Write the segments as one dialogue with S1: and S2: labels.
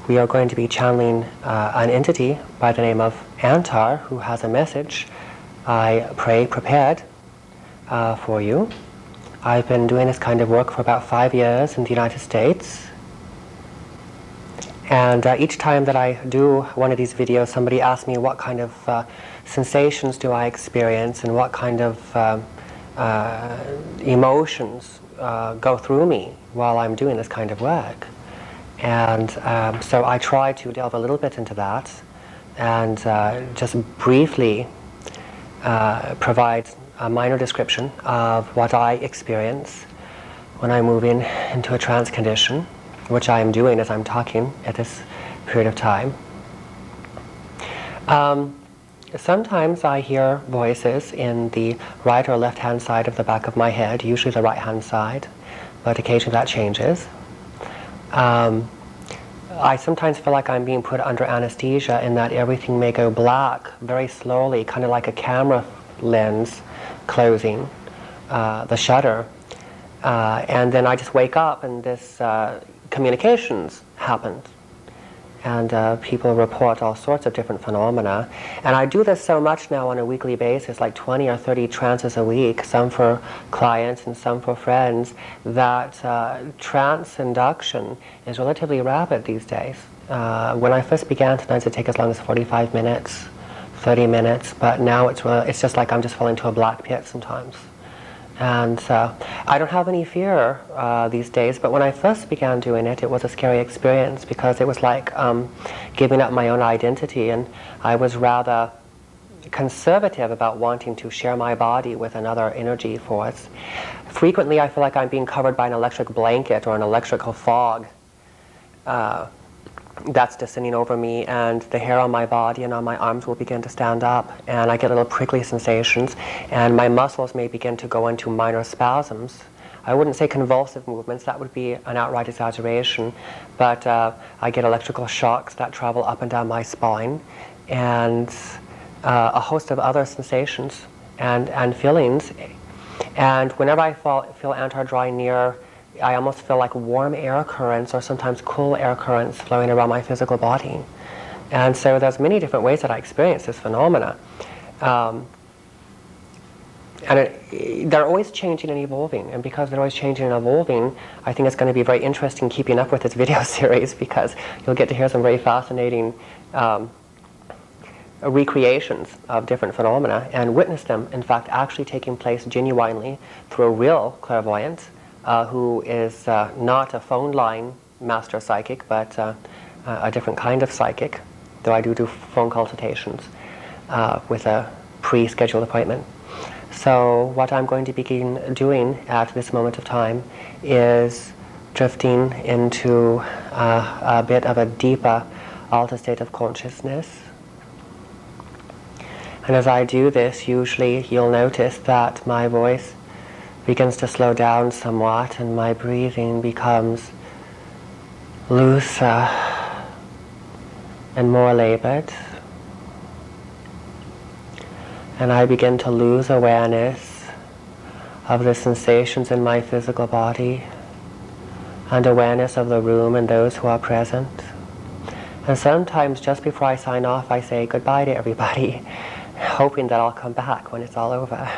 S1: we are going to be channeling an entity by the name of Anttarr, who has a message I pray prepared for you. I've been doing this kind of work for about 5 years in the United States. And each time that I do one of these videos, somebody asks me what kind of sensations do I experience and what kind of emotions go through me while I'm doing this kind of work. And so I try to delve a little bit into that and just briefly provide a minor description of what I experience when I move into a trance condition, which I am doing as I'm talking at this period of time. Sometimes I hear voices in the right or left hand side of the back of my head, usually the right hand side, but occasionally that changes. I sometimes feel like I'm being put under anesthesia in that everything may go black very slowly, kind of like a camera lens closing the shutter. And then I just wake up and this communications happened. And people report all sorts of different phenomena. And I do this so much now on a weekly basis, like 20 or 30 trances a week, some for clients and some for friends, that trance induction is relatively rapid these days. When I first began, sometimes it'd take as long as 45 minutes, 30 minutes, but now it's just like I'm just falling into a black pit sometimes. And I don't have any fear these days, but when I first began doing it, it was a scary experience because it was like giving up my own identity, and I was rather conservative about wanting to share my body with another energy force. Frequently I feel like I'm being covered by an electric blanket or an electrical fog that's descending over me, and the hair on my body and on my arms will begin to stand up, and I get little prickly sensations, and my muscles may begin to go into minor spasms. I wouldn't say convulsive movements, that would be an outright exaggeration, but I get electrical shocks that travel up and down my spine, and a host of other sensations and feelings. And whenever I feel Anttarr drawing near, I almost feel like warm air currents or sometimes cool air currents flowing around my physical body. And so there's many different ways that I experience this phenomena. They're always changing and evolving, and because they're always changing and evolving, I think it's going to be very interesting keeping up with this video series, because you'll get to hear some very fascinating recreations of different phenomena and witness them, in fact, actually taking place genuinely through a real clairvoyant who is not a phone line master psychic, but a different kind of psychic, though I do phone consultations with a pre-scheduled appointment. So what I'm going to begin doing at this moment of time is drifting into a bit of a deeper altered state of consciousness. And as I do this, usually you'll notice that my voice begins to slow down somewhat, and my breathing becomes looser and more labored. And I begin to lose awareness of the sensations in my physical body and awareness of the room and those who are present. And sometimes just before I sign off, I say goodbye to everybody, hoping that I'll come back when it's all over.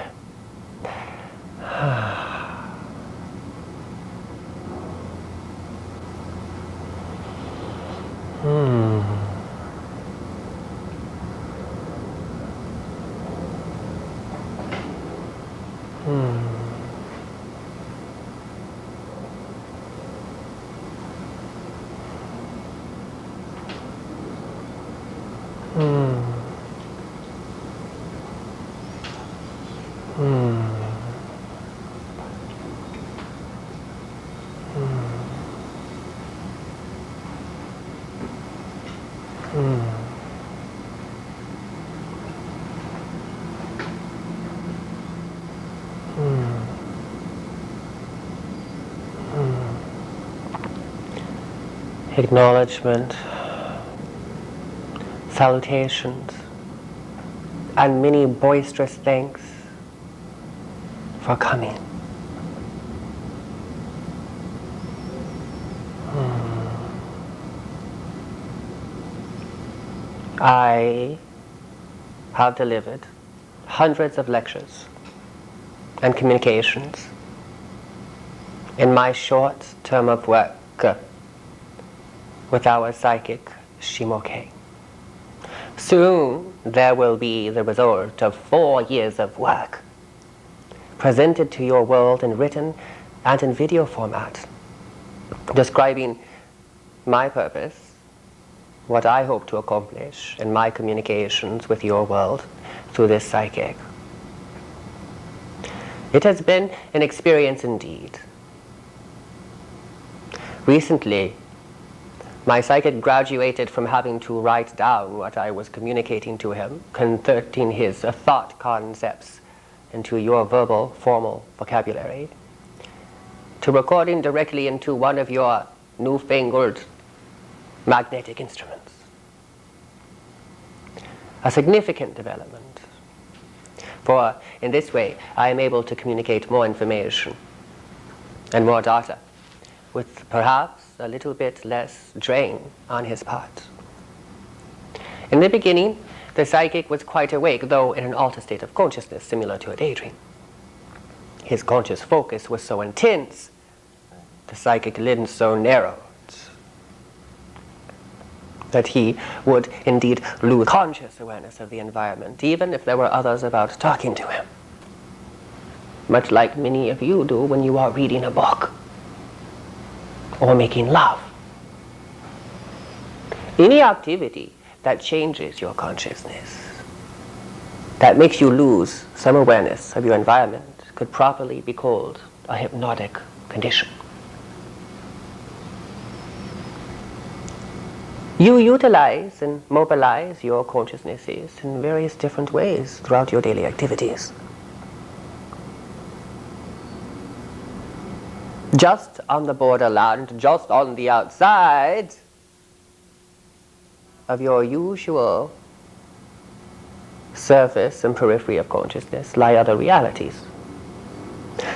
S1: Acknowledgement, salutations, and many boisterous thanks for coming. I have delivered hundreds of lectures and communications in my short term of work with our psychic Shimoke. Soon there will be the result of 4 years of work, presented to your world in written and in video format, describing my purpose, what I hope to accomplish in my communications with your world through this psychic. It has been an experience indeed. Recently, my psychic graduated from having to write down what I was communicating to him, converting his thought concepts into your verbal, formal vocabulary, to recording directly into one of your newfangled magnetic instruments. A significant development, for in this way I am able to communicate more information and more data with perhaps a little bit less drain on his part. In the beginning, the psychic was quite awake, though in an altered state of consciousness similar to a daydream. His conscious focus was so intense, the psychic lens so narrowed, that he would indeed lose conscious awareness of the environment, even if there were others about talking to him. Much like many of you do when you are reading a book or making love. Any activity that changes your consciousness, that makes you lose some awareness of your environment, could properly be called a hypnotic condition. You utilize and mobilize your consciousnesses in various different ways throughout your daily activities. Just on the borderland, just on the outside of your usual surface and periphery of consciousness lie other realities.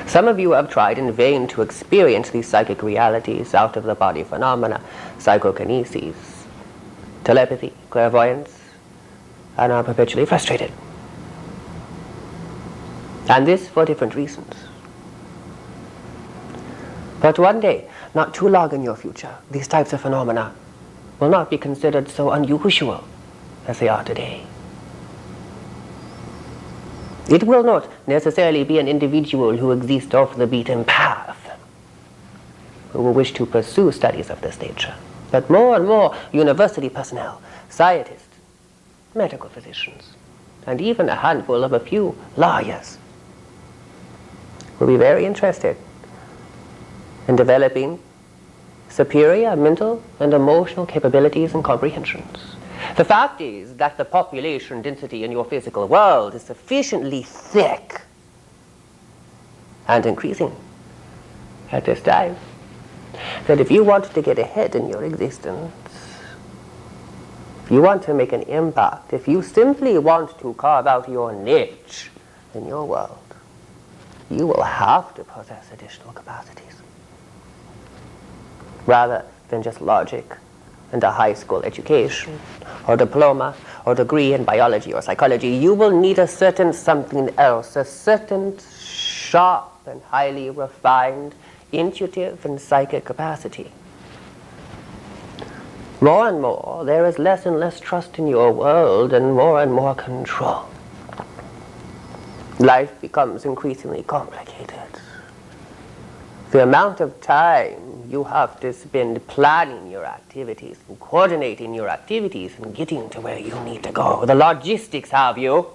S1: Some of you have tried in vain to experience these psychic realities, out of the body phenomena, psychokinesis, telepathy, clairvoyance, and are perpetually frustrated. And this for different reasons. But one day, not too long in your future, these types of phenomena will not be considered so unusual as they are today. It will not necessarily be an individual who exists off the beaten path who will wish to pursue studies of this nature, but more and more university personnel, scientists, medical physicians, and even a handful of a few lawyers will be very interested in developing superior mental and emotional capabilities and comprehensions. The fact is that the population density in your physical world is sufficiently thick and increasing at this time that if you want to get ahead in your existence, if you want to make an impact, if you simply want to carve out your niche in your world, you will have to possess additional capacities, rather than just logic and a high school education or diploma or degree in biology or psychology. You will need a certain something else, a certain sharp and highly refined intuitive and psychic capacity. More and more, there is less and less trust in your world and more control. Life becomes increasingly complicated. The amount of time you have to spend planning your activities and coordinating your activities and getting to where you need to go, the logistics have you,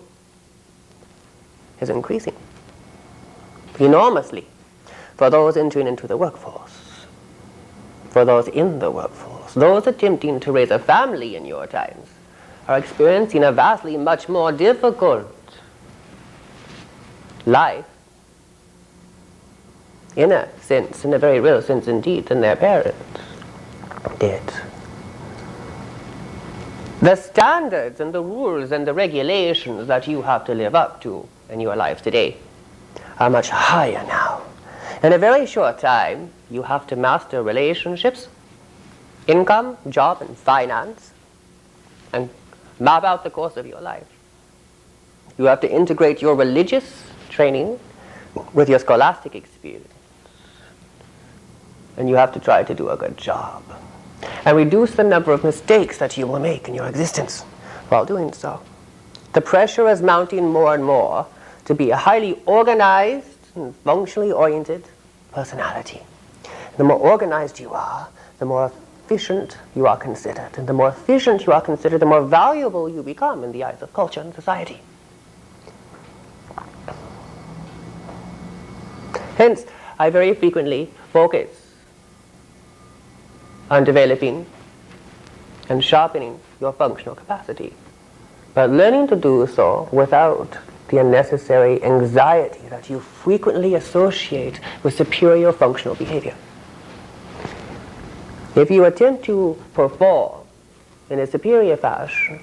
S1: is increasing enormously for those entering into the workforce, for those in the workforce. Those attempting to raise a family in your times are experiencing a vastly much more difficult life, in a sense, in a very real sense indeed, than their parents did. The standards and the rules and the regulations that you have to live up to in your life today are much higher now. In a very short time, you have to master relationships, income, job, and finance, and map out the course of your life. You have to integrate your religious training with your scholastic experience. And you have to try to do a good job. And reduce the number of mistakes that you will make in your existence while doing so. The pressure is mounting more and more to be a highly organized and functionally oriented personality. The more organized you are, the more efficient you are considered. And the more efficient you are considered, the more valuable you become in the eyes of culture and society. Hence, I very frequently focus on developing and sharpening your functional capacity, but learning to do so without the unnecessary anxiety that you frequently associate with superior functional behavior. If you attempt to perform in a superior fashion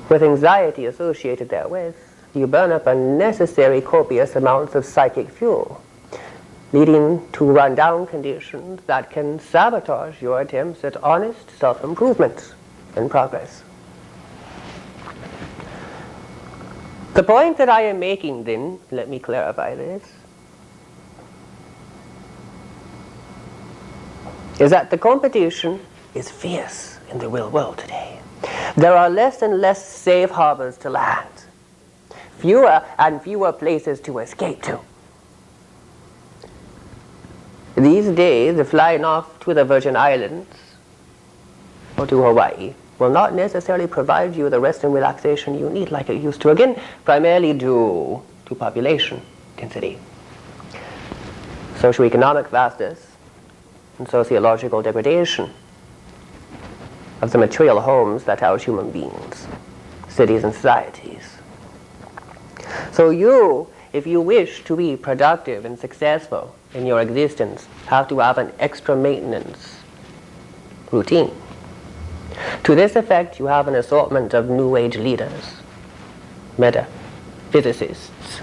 S1: with anxiety associated therewith, you burn up unnecessary copious amounts of psychic fuel, leading to run-down conditions that can sabotage your attempts at honest self-improvement and progress. The point that I am making then, let me clarify this, is that the competition is fierce in the real world today. There are less and less safe harbors to land, fewer and fewer places to escape to. These days, flying off to the Virgin Islands or to Hawaii will not necessarily provide you the rest and relaxation you need like it used to, again, primarily due to population density, socioeconomic vastness, and sociological degradation of the material homes that house human beings, cities and societies. So you, if you wish to be productive and successful in your existence, have to have an extra maintenance routine. To this effect, you have an assortment of New Age leaders, metaphysicists,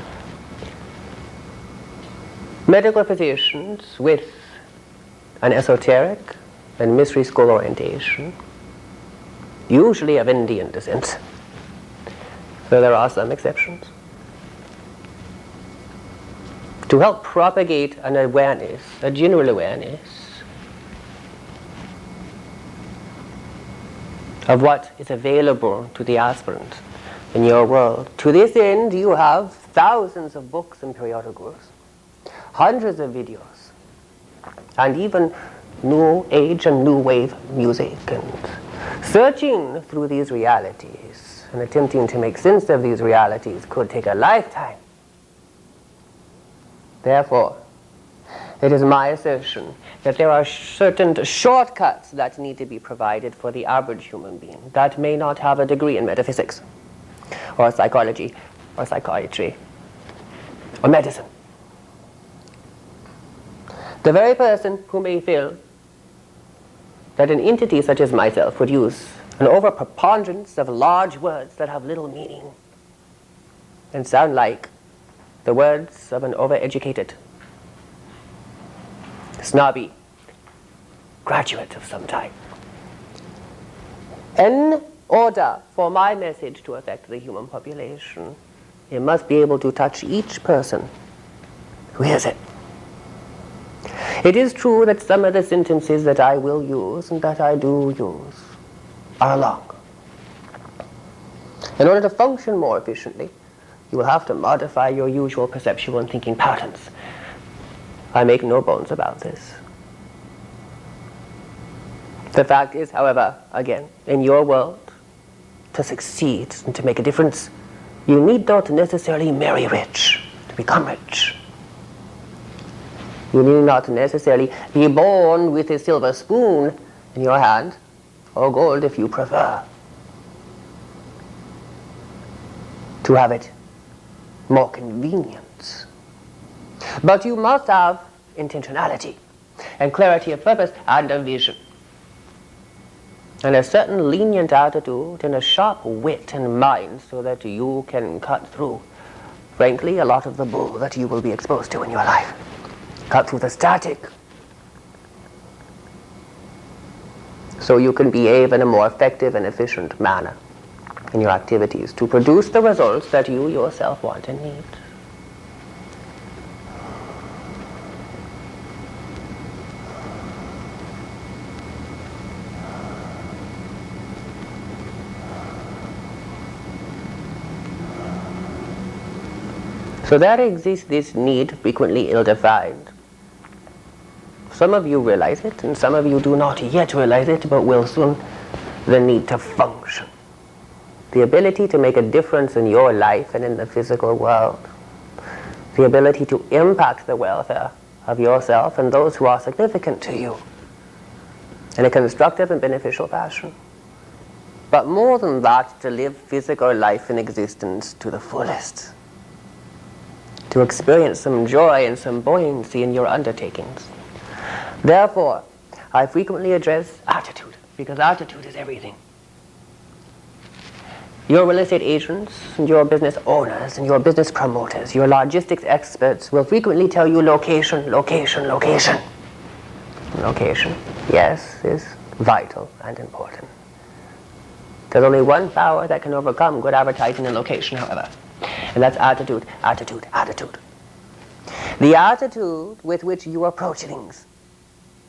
S1: medical physicians with an esoteric and mystery school orientation, usually of Indian descent, though there are some exceptions, to help propagate an awareness, a general awareness of what is available to the aspirant in your world. To this end, you have thousands of books and periodicals, hundreds of videos, and even new age and new wave music. And searching through these realities and attempting to make sense of these realities could take a lifetime. Therefore, it is my assertion that there are certain shortcuts that need to be provided for the average human being that may not have a degree in metaphysics, or psychology, or psychiatry, or medicine. The very person who may feel that an entity such as myself would use an overpreponderance of large words that have little meaning and sound like the words of an overeducated, snobby graduate of some type. In order for my message to affect the human population, it must be able to touch each person who hears it. It is true that some of the sentences that I will use and that I do use are long. In order to function more efficiently, you will have to modify your usual perceptual and thinking patterns. I make no bones about this. The fact is, however, again, in your world, to succeed and to make a difference, you need not necessarily marry rich to become rich. You need not necessarily be born with a silver spoon in your hand, or gold if you prefer, to have it more convenient. But you must have intentionality and clarity of purpose and of vision, and a certain lenient attitude and a sharp wit and mind so that you can cut through, frankly, a lot of the bull that you will be exposed to in your life. Cut through the static so you can behave in a more effective and efficient manner in your activities to produce the results that you yourself want and need. So there exists this need, frequently ill-defined. Some of you realize it, and some of you do not yet realize it, but will soon. The need to function. The ability to make a difference in your life and in the physical world. The ability to impact the welfare of yourself and those who are significant to you in a constructive and beneficial fashion. But more than that, to live physical life and existence to the fullest. To experience some joy and some buoyancy in your undertakings. Therefore, I frequently address attitude, because attitude is everything. Your real estate agents, and your business owners, and your business promoters, your logistics experts will frequently tell you location, location, location. Location, yes, is vital and important. There's only one power that can overcome good advertising and location, however. And that's attitude, attitude, attitude. The attitude with which you approach things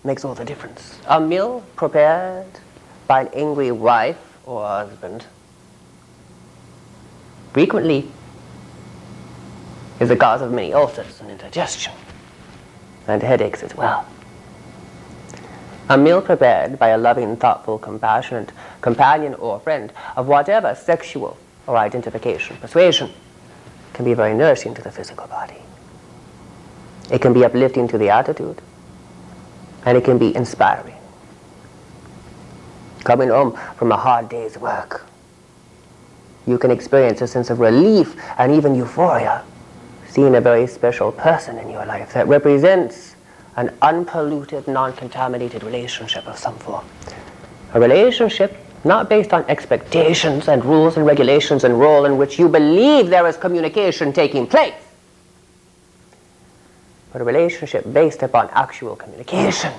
S1: makes all the difference. A meal prepared by an angry wife or husband frequently is the cause of many ulcers and indigestion and headaches as well. A meal prepared by a loving, thoughtful, compassionate companion or friend of whatever sexual or identification, persuasion, can be very nourishing to the physical body. It can be uplifting to the attitude, and it can be inspiring. Coming home from a hard day's work, you can experience a sense of relief and even euphoria, seeing a very special person in your life that represents an unpolluted, non-contaminated relationship of some form. A relationship not based on expectations and rules and regulations and role in which you believe there is communication taking place, but a relationship based upon actual communication,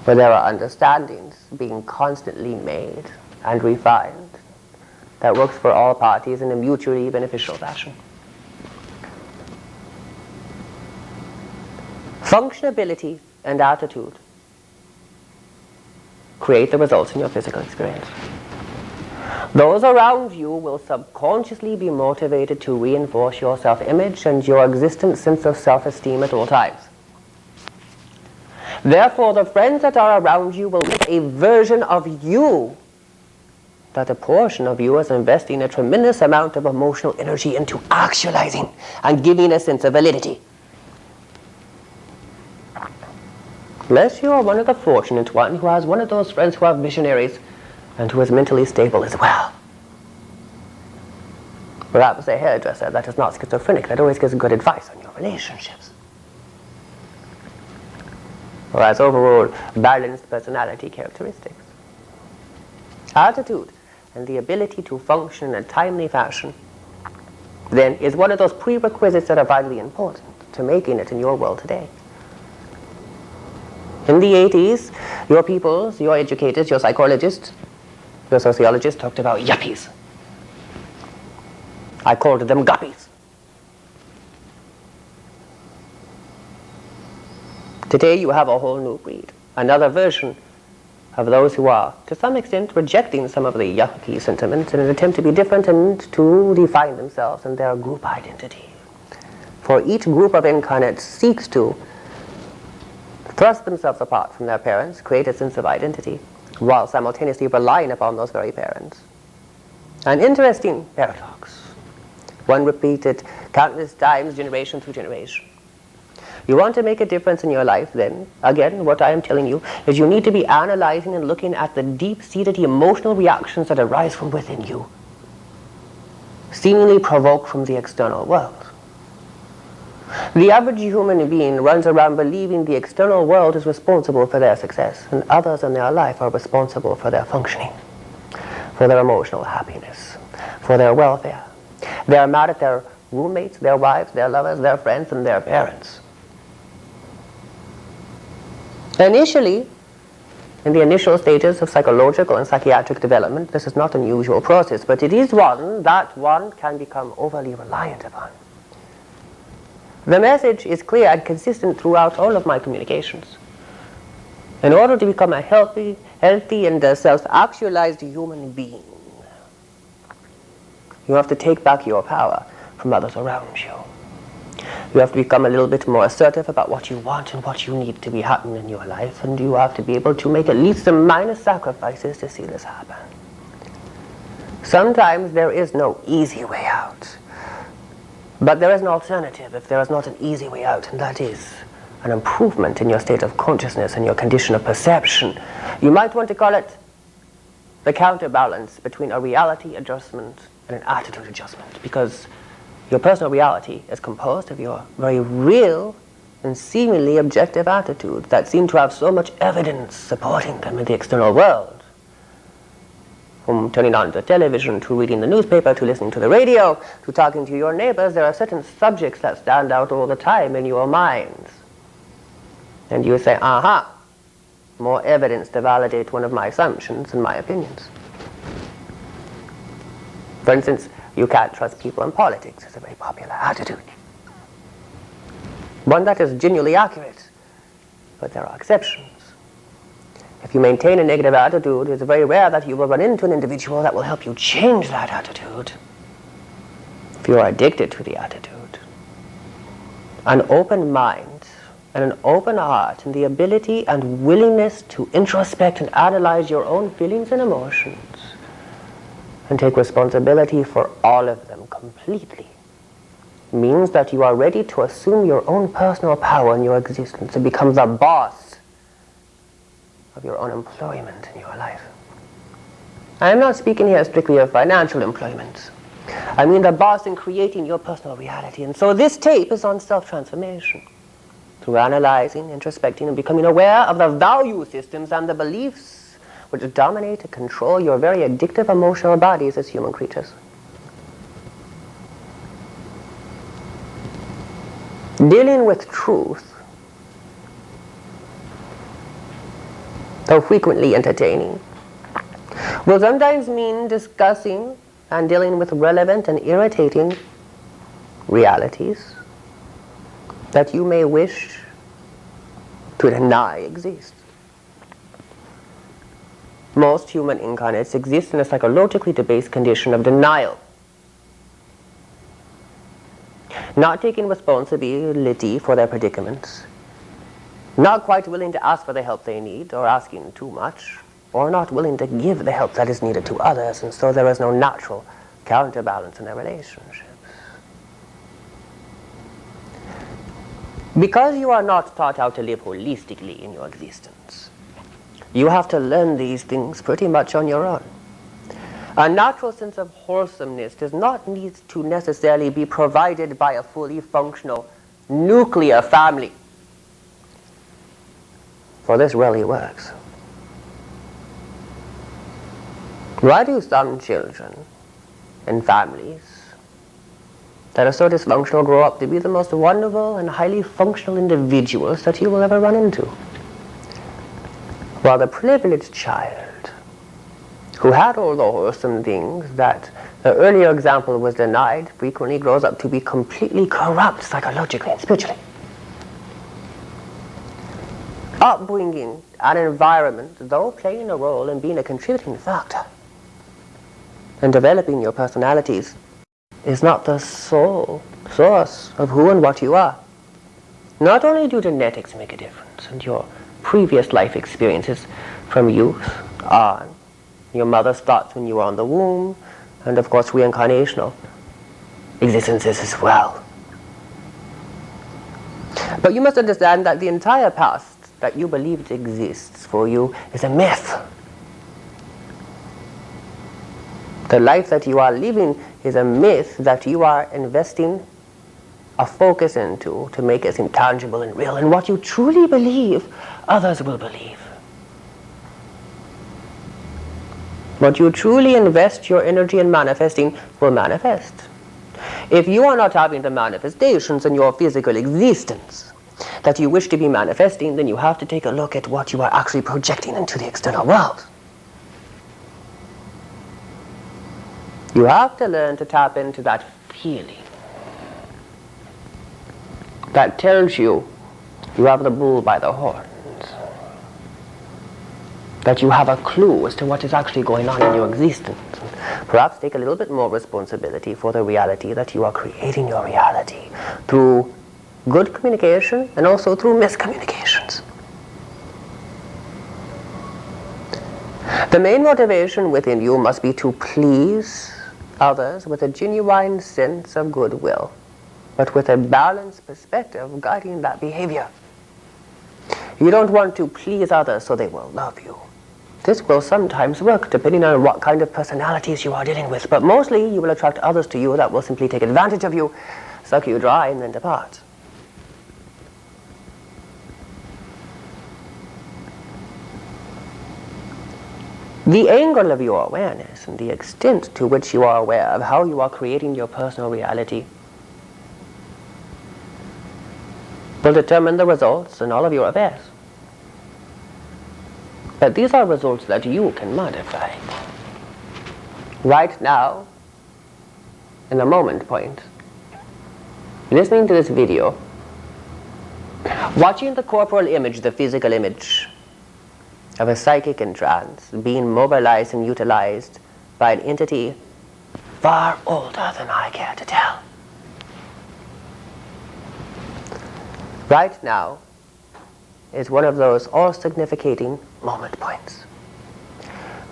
S1: where there are understandings being constantly made and refined that works for all parties in a mutually beneficial fashion. Functionability and attitude create the results in your physical experience. Those around you will subconsciously be motivated to reinforce your self-image and your existent sense of self-esteem at all times. Therefore, the friends that are around you will make a version of you that a portion of you is investing a tremendous amount of emotional energy into actualizing and giving a sense of validity. Unless you are one of the fortunate one who has one of those friends who are visionaries and who is mentally stable as well. Perhaps a hairdresser that is not schizophrenic, that always gives good advice on your relationships. Or has overall balanced personality characteristics. Attitude and the ability to function in a timely fashion then is one of those prerequisites that are vitally important to making it in your world today. In the 80s, your peoples, your educators, your psychologists, your sociologists talked about yuppies. I called them guppies. Today you have a whole new breed, another version of those who are, to some extent, rejecting some of the yuppie sentiments in an attempt to be different and to define themselves in their group identity. For each group of incarnates seeks to thrust themselves apart from their parents, create a sense of identity, while simultaneously relying upon those very parents. An interesting paradox, one repeated countless times, generation through generation. You want to make a difference in your life, then, again, what I am telling you is you need to be analyzing and looking at the deep-seated emotional reactions that arise from within you, seemingly provoked from the external world. The average human being runs around believing the external world is responsible for their success, and others in their life are responsible for their functioning, for their emotional happiness, for their welfare. They are mad at their roommates, their wives, their lovers, their friends, and their parents. Initially, in the initial stages of psychological and psychiatric development, this is not an usual process, but it is one that one can become overly reliant upon. The message is clear and consistent throughout all of my communications. In order to become a healthy and self-actualized human being, you have to take back your power from others around you. You have to become a little bit more assertive about what you want and what you need to be happening in your life, and you have to be able to make at least some minor sacrifices to see this happen. Sometimes there is no easy way out, but there is an alternative if there is not an easy way out, and that is an improvement in your state of consciousness and your condition of perception. You might want to call it the counterbalance between a reality adjustment and an attitude adjustment, because your personal reality is composed of your very real and seemingly objective attitudes that seem to have so much evidence supporting them in the external world. From turning on the television, to reading the newspaper, to listening to the radio, to talking to your neighbors, there are certain subjects that stand out all the time in your minds. And you say, aha, more evidence to validate one of my assumptions and my opinions. For instance, you can't trust people in politics is a very popular attitude. One that is genuinely accurate, but there are exceptions. If you maintain a negative attitude, it's very rare that you will run into an individual that will help you change that attitude. If you are addicted to the attitude, an open mind and an open heart and the ability and willingness to introspect and analyze your own feelings and emotions and take responsibility for all of them completely means that you are ready to assume your own personal power in your existence and become the boss of your own employment in your life. I am not speaking here strictly of financial employment. I mean the boss in creating your personal reality. And so this tape is on self-transformation, through analyzing, introspecting, and becoming aware of the value systems and the beliefs which dominate and control your very addictive emotional bodies as human creatures. Dealing with truth, though frequently entertaining, will sometimes mean discussing and dealing with relevant and irritating realities that you may wish to deny exist. Most human incarnates exist in a psychologically debased condition of denial, not taking responsibility for their predicaments, not quite willing to ask for the help they need, or asking too much, or not willing to give the help that is needed to others, and so there is no natural counterbalance in their relationships. Because you are not taught how to live holistically in your existence, you have to learn these things pretty much on your own. A natural sense of wholesomeness does not need to necessarily be provided by a fully functional nuclear family, for this rarely works. Why do some children and families that are so dysfunctional grow up to be the most wonderful and highly functional individuals that you will ever run into? While the privileged child, who had all the wholesome things that the earlier example was denied, frequently grows up to be completely corrupt psychologically and spiritually. Upbringing and environment, though playing a role in being a contributing factor in developing your personalities, is not the sole source of who and what you are. Not only do genetics make a difference, and your previous life experiences from youth on, your mother's thoughts when you were on the womb, and of course reincarnational existences as well. But you must understand that the entire past that you believed exists for you is a myth. The life that you are living is a myth that you are investing a focus into to make it seem tangible and real. And what you truly believe, others will believe. What you truly invest your energy in manifesting will manifest. If you are not having the manifestations in your physical existence, that you wish to be manifesting, then you have to take a look at what you are actually projecting into the external world. You have to learn to tap into that feeling that tells you you have the bull by the horns, that you have a clue as to what is actually going on in your existence. Perhaps take a little bit more responsibility for the reality that you are creating your reality through good communication and also through miscommunications. The main motivation within you must be to please others with a genuine sense of goodwill, but with a balanced perspective guiding that behavior. You don't want to please others so they will love you. This will sometimes work depending on what kind of personalities you are dealing with, but mostly you will attract others to you that will simply take advantage of you, suck you dry, and then depart. The angle of your awareness and the extent to which you are aware of how you are creating your personal reality will determine the results in all of your affairs. But these are results that you can modify. Right now, in the moment point, listening to this video, watching the corporal image, the physical image of a psychic in trance being mobilized and utilized by an entity far older than I care to tell. Right now is one of those all-significating moment points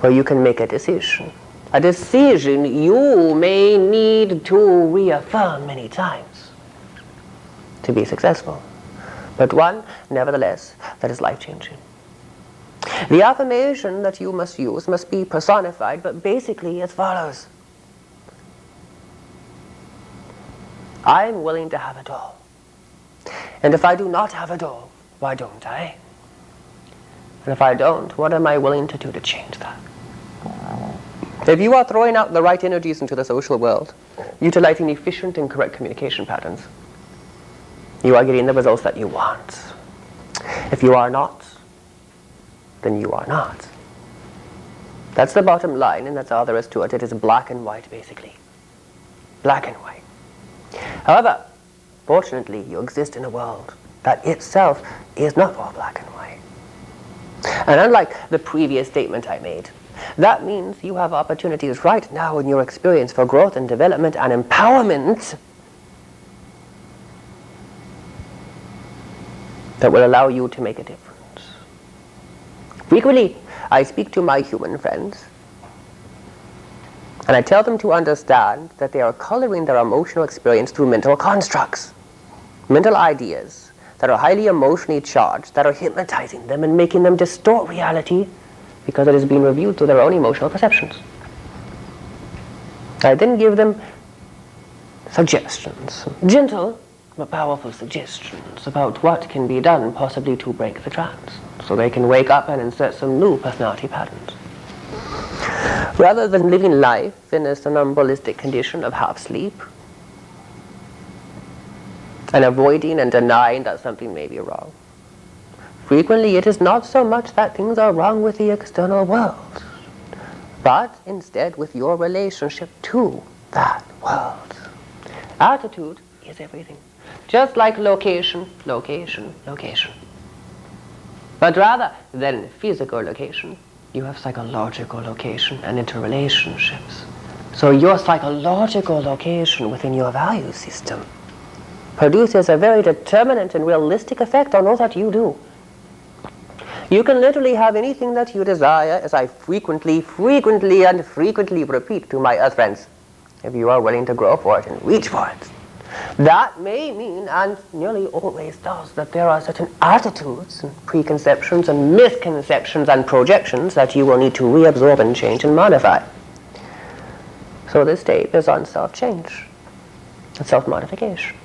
S1: where you can make a decision. A decision you may need to reaffirm many times to be successful, but one, nevertheless, that is life-changing. The affirmation that you must use must be personified, but basically as follows. I am willing to have it all. And if I do not have it all, why don't I? And if I don't, what am I willing to do to change that? If you are throwing out the right energies into the social world, utilizing efficient and correct communication patterns, you are getting the results that you want. If you are not, then you are not. That's the bottom line, and that's all there is to it. It is black and white, basically. Black and white. However, fortunately, you exist in a world that itself is not all black and white. And unlike the previous statement I made, that means you have opportunities right now in your experience for growth and development and empowerment that will allow you to make a difference. Frequently, I speak to my human friends and I tell them to understand that they are coloring their emotional experience through mental constructs, mental ideas that are highly emotionally charged, that are hypnotizing them and making them distort reality because it is being reviewed through their own emotional perceptions. I then give them suggestions, gentle but powerful suggestions about what can be done possibly to break the trance, so they can wake up and insert some new personality patterns. Rather than living life in a somnambulistic condition of half sleep and avoiding and denying that something may be wrong, frequently it is not so much that things are wrong with the external world, but instead with your relationship to that world. Attitude is everything. Just like location, location, location. But rather than physical location, you have psychological location and interrelationships. So your psychological location within your value system produces a very determinate and realistic effect on all that you do. You can literally have anything that you desire, as I frequently repeat to my earth friends, if you are willing to grow for it and reach for it. That may mean, and nearly always does, that there are certain attitudes and preconceptions and misconceptions and projections that you will need to reabsorb and change and modify. So this tape is on self-change and self-modification.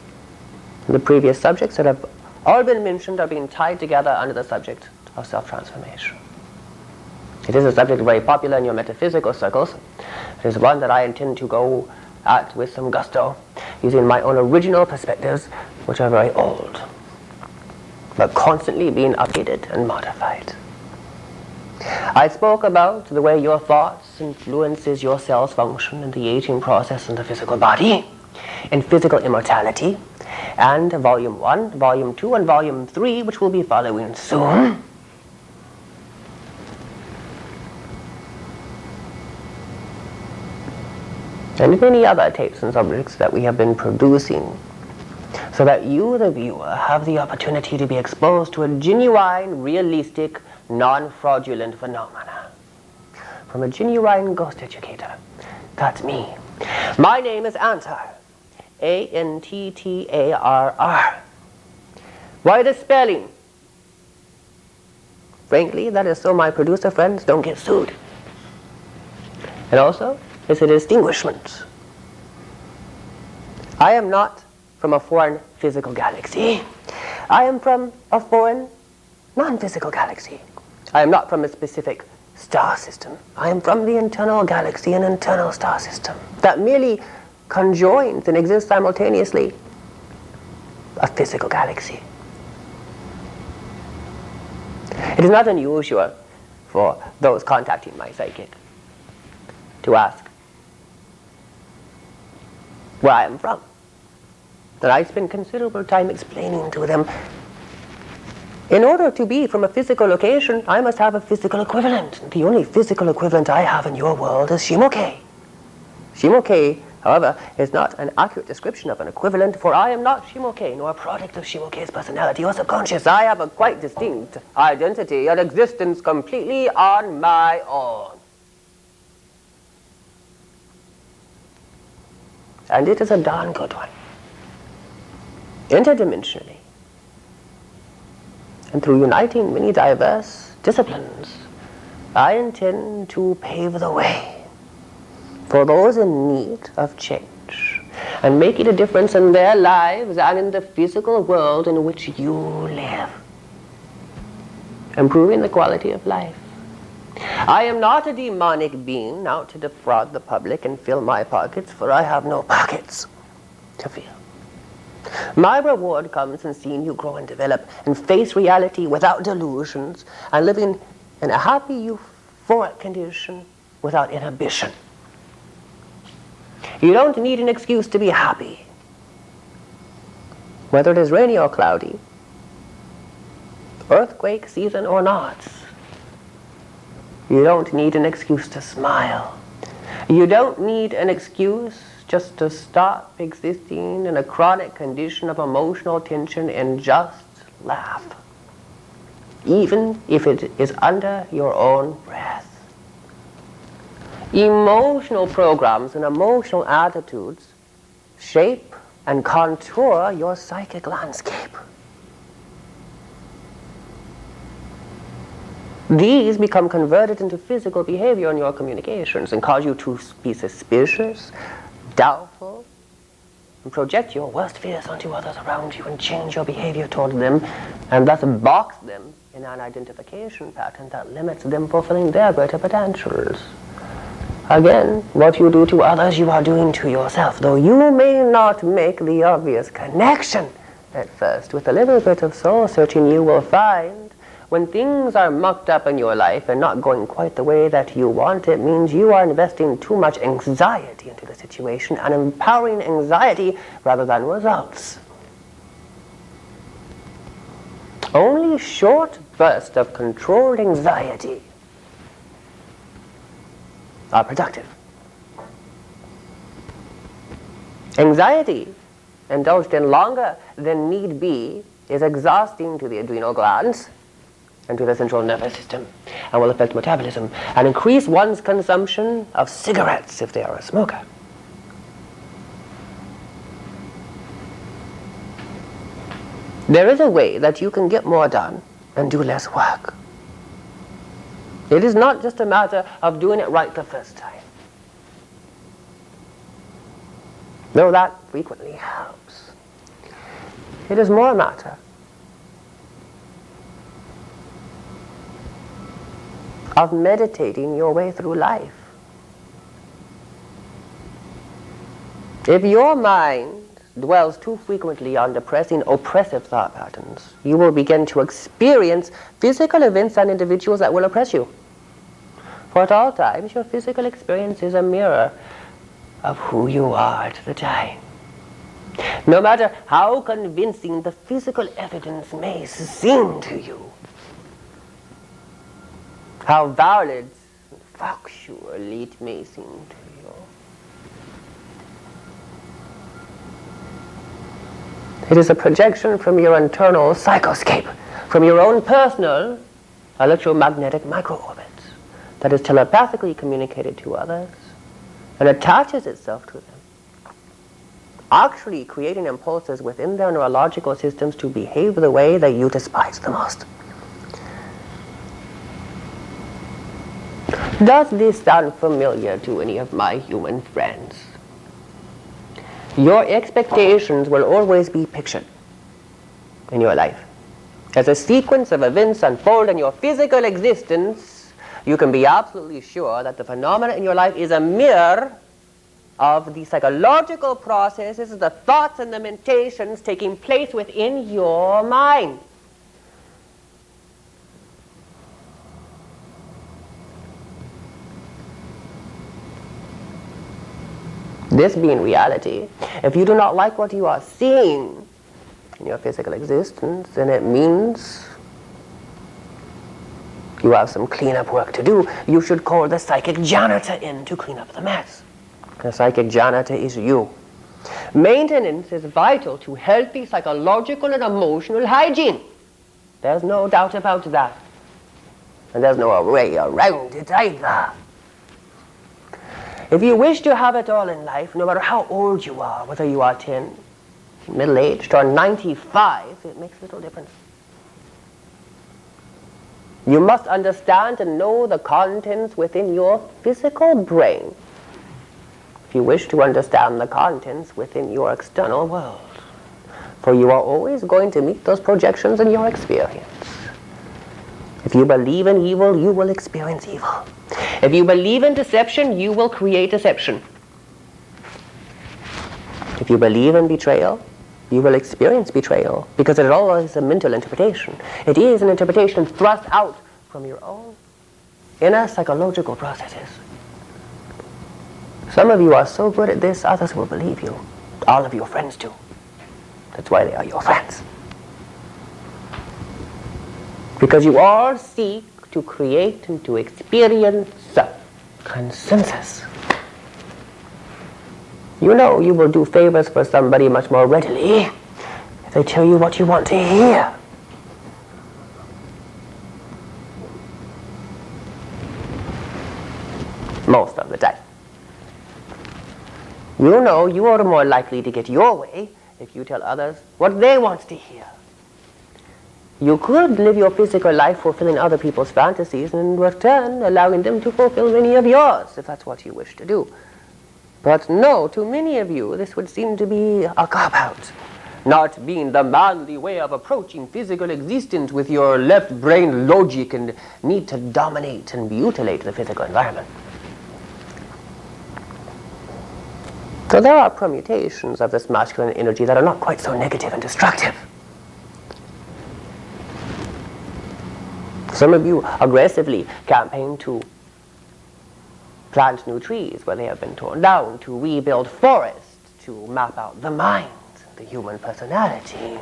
S1: The previous subjects that have all been mentioned are being tied together under the subject of self-transformation. It is a subject very popular in your metaphysical circles. It is one that I intend to go at with some gusto, using my own original perspectives, which are very old. but constantly being updated and modified. I spoke about the way your thoughts influences your cell's function in the aging process in the physical body, in physical immortality, and Volume 1, Volume 2, and Volume 3, which will be following soon. And many other tapes and subjects that we have been producing, so that you, the viewer, have the opportunity to be exposed to a genuine, realistic, non-fraudulent phenomena from a genuine ghost educator. That's me. My name is Anttarr, Anttarr. Why the spelling? Frankly, that is so my producer friends don't get sued. And also, it's a distinguishment. I am not from a foreign physical galaxy. I am from a foreign non-physical galaxy. I am not from a specific star system. I am from the internal galaxy and internal star system that merely conjoins and exists simultaneously a physical galaxy. It is not unusual for those contacting my psychic to ask where I am from. And I spend considerable time explaining to them, in order to be from a physical location, I must have a physical equivalent. The only physical equivalent I have in your world is Shimoke. Shimoke, however, is not an accurate description of an equivalent, for I am not Shimoke, nor a product of Shimoke's personality or subconscious. I have a quite distinct identity, an existence completely on my own. And it is a darn good one. Interdimensionally. And through uniting many diverse disciplines, I intend to pave the way for those in need of change and making a difference in their lives and in the physical world in which you live, improving the quality of life. I am not a demonic being out to defraud the public and fill my pockets, for I have no pockets to fill. My reward comes in seeing you grow and develop and face reality without delusions and living in a happy, euphoric condition without inhibition. You don't need an excuse to be happy, whether it is rainy or cloudy, earthquake season or not. You don't need an excuse to smile. You don't need an excuse just to stop existing in a chronic condition of emotional tension and just laugh, even if it is under your own breath. Emotional programs and emotional attitudes shape and contour your psychic landscape. These become converted into physical behavior in your communications and cause you to be suspicious, doubtful, and project your worst fears onto others around you and change your behavior toward them, and thus box them in an identification pattern that limits them fulfilling their greater potentials. Again, what you do to others, you are doing to yourself, though you may not make the obvious connection at first. With a little bit of soul searching, you will find when things are mucked up in your life and not going quite the way that you want, it means you are investing too much anxiety into the situation and empowering anxiety rather than results. Only short bursts of controlled anxiety are productive. Anxiety, indulged in longer than need be, is exhausting to the adrenal glands and to the central nervous system, and will affect metabolism and increase one's consumption of cigarettes if they are a smoker. There is a way that you can get more done and do less work. It is not just a matter of doing it right the first time, though that frequently helps. It is more a matter of meditating your way through life. If your mind dwells too frequently on depressing, oppressive thought patterns, you will begin to experience physical events and individuals that will oppress you. For at all times, your physical experience is a mirror of who you are at the time. No matter how convincing the physical evidence may seem to you, how valid factually it may seem to you, it is a projection from your internal psychoscape, from your own personal electromagnetic microorbit that is telepathically communicated to others and attaches itself to them, actually creating impulses within their neurological systems to behave the way that you despise the most. Does this sound familiar to any of my human friends? Your expectations will always be pictured in your life. As a sequence of events unfold in your physical existence, you can be absolutely sure that the phenomena in your life is a mirror of the psychological processes, the thoughts and the meditations taking place within your mind. This being reality, if you do not like what you are seeing in your physical existence, then it means you have some cleanup work to do. You should call the psychic janitor in to clean up the mess. The psychic janitor is you. Maintenance is vital to healthy psychological and emotional hygiene. There's no doubt about that. And there's no way around it either. If you wish to have it all in life, no matter how old you are, whether you are 10, middle-aged, or 95, it makes little difference. You must understand and know the contents within your physical brain if you wish to understand the contents within your external world. For you are always going to meet those projections in your experience. If you believe in evil, you will experience evil. If you believe in deception, you will create deception. If you believe in betrayal, you will experience betrayal, because it all is a mental interpretation. It is an interpretation thrust out from your own inner psychological processes. Some of you are so good at this, others will believe you. All of your friends do. That's why they are your friends. Because you all seek to create and to experience consensus. You know you will do favors for somebody much more readily if they tell you what you want to hear. Most of the time. You know you are more likely to get your way if you tell others what they want to hear. You could live your physical life fulfilling other people's fantasies and in return allowing them to fulfill many of yours, if that's what you wish to do. But no, to many of you this would seem to be a cop-out, not being the manly way of approaching physical existence with your left brain logic and need to dominate and mutilate the physical environment. So there are permutations of this masculine energy that are not quite so negative and destructive. Some of you aggressively campaign to plant new trees where they have been torn down, to rebuild forests, to map out the mind, the human personality.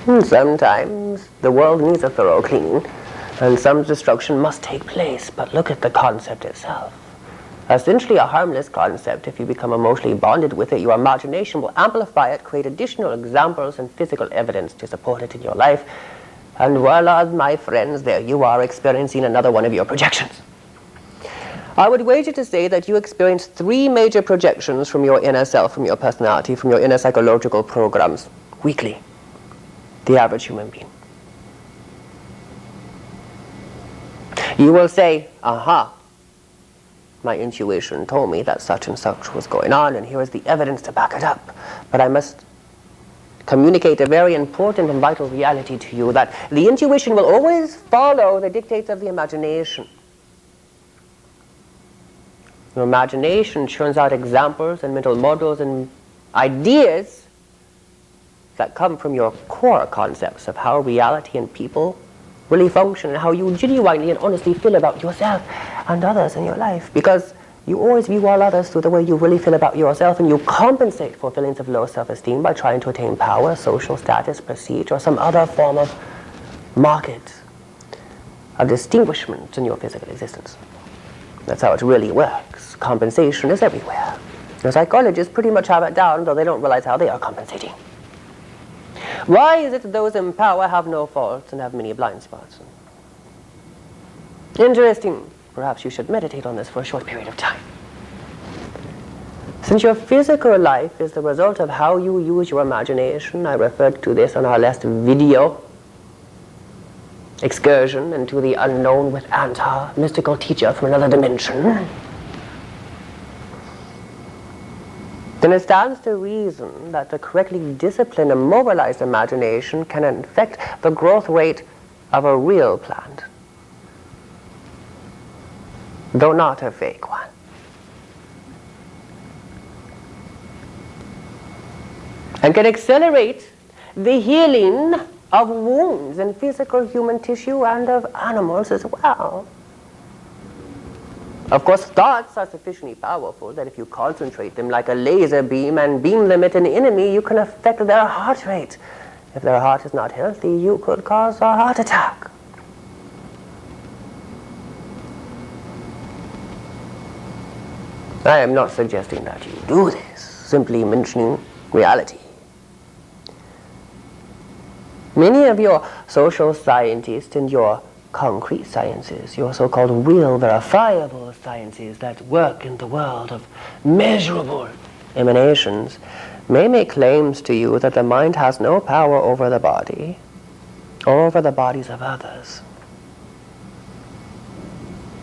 S1: And sometimes the world needs a thorough cleaning, and some destruction must take place, but look at the concept itself. Essentially a harmless concept. If you become emotionally bonded with it, your imagination will amplify it, create additional examples and physical evidence to support it in your life. And voila, my friends, there you are experiencing another one of your projections. I would wager to say that you experience 3 major projections from your inner self, from your personality, from your inner psychological programs weekly. The average human being. You will say, aha, my intuition told me that such and such was going on, and here is the evidence to back it up. But I must communicate a very important and vital reality to you, that the intuition will always follow the dictates of the imagination. Your imagination churns out examples and mental models and ideas that come from your core concepts of how reality and people really function and how you genuinely and honestly feel about yourself and others in your life. Because you always view all others through the way you really feel about yourself, and you compensate for feelings of low self-esteem by trying to attain power, social status, prestige, or some other form of market of distinguishment in your physical existence. That's how it really works. Compensation is everywhere. The psychologists pretty much have it down, though they don't realize how they are compensating. Why is it that those in power have no faults and have many blind spots? Interesting. Perhaps you should meditate on this for a short period of time. Since your physical life is the result of how you use your imagination, I referred to this on our last video, excursion into the unknown with Anttarr, mystical teacher from another dimension, then it stands to reason that the correctly disciplined and mobilized imagination can affect the growth rate of a real plant, though not a fake one. And can accelerate the healing of wounds in physical human tissue and of animals as well. Of course, thoughts are sufficiently powerful that if you concentrate them like a laser beam and beam them at an enemy, you can affect their heart rate. If their heart is not healthy, you could cause a heart attack. I am not suggesting that you do this, simply mentioning reality. Many of your social scientists and your concrete sciences, your so-called real, verifiable sciences that work in the world of measurable emanations, may make claims to you that the mind has no power over the body or over the bodies of others,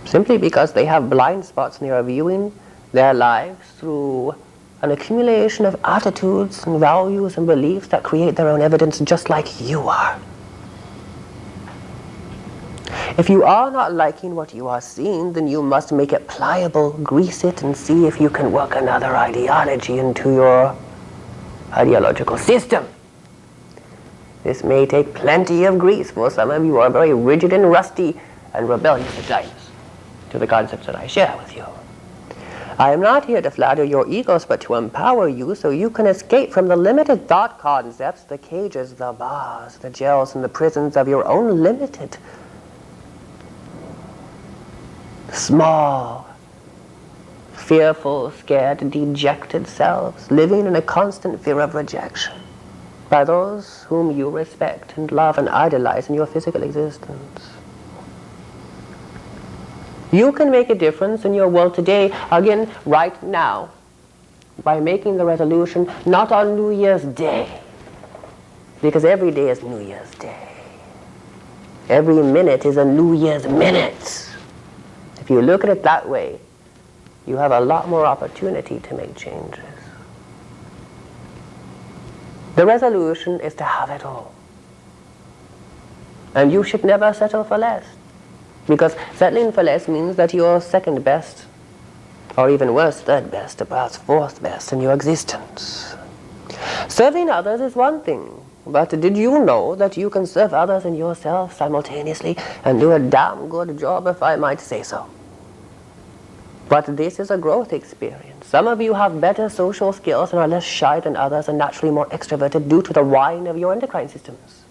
S1: simply because they have blind spots and they are viewing their lives through an accumulation of attitudes and values and beliefs that create their own evidence just like you are. If you are not liking what you are seeing, then you must make it pliable, grease it, and see if you can work another ideology into your ideological system. This may take plenty of grease, for some of you are very rigid and rusty and rebellious at times to the concepts that I share with you. I am not here to flatter your egos, but to empower you so you can escape from the limited thought concepts, the cages, the bars, the jails, and the prisons of your own limited, small, fearful, scared, dejected selves, living in a constant fear of rejection by those whom you respect and love and idolize in your physical existence. You can make a difference in your world today, again, right now, by making the resolution not on New Year's Day, because every day is New Year's Day. Every minute is a New Year's minute. If you look at it that way, you have a lot more opportunity to make changes. The resolution is to have it all. And you should never settle for less. Because settling for less means that you're second best, or even worse, third best, or perhaps fourth best in your existence. Serving others is one thing, but did you know that you can serve others and yourself simultaneously and do a damn good job, if I might say so? But this is a growth experience. Some of you have better social skills and are less shy than others and naturally more extroverted due to the wiring of your endocrine systems.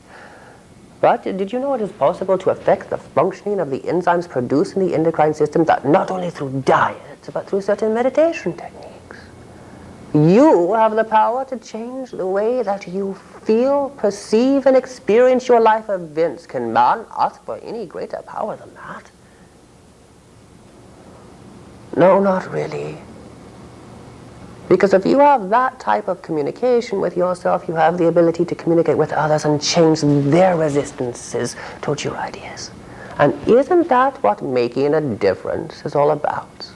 S1: But did you know it is possible to affect the functioning of the enzymes produced in the endocrine system, that not only through diet, but through certain meditation techniques? You have the power to change the way that you feel, perceive, and experience your life events. Can man ask for any greater power than that? No, not really. Because if you have that type of communication with yourself, you have the ability to communicate with others and change their resistances towards your ideas. And isn't that what making a difference is all about?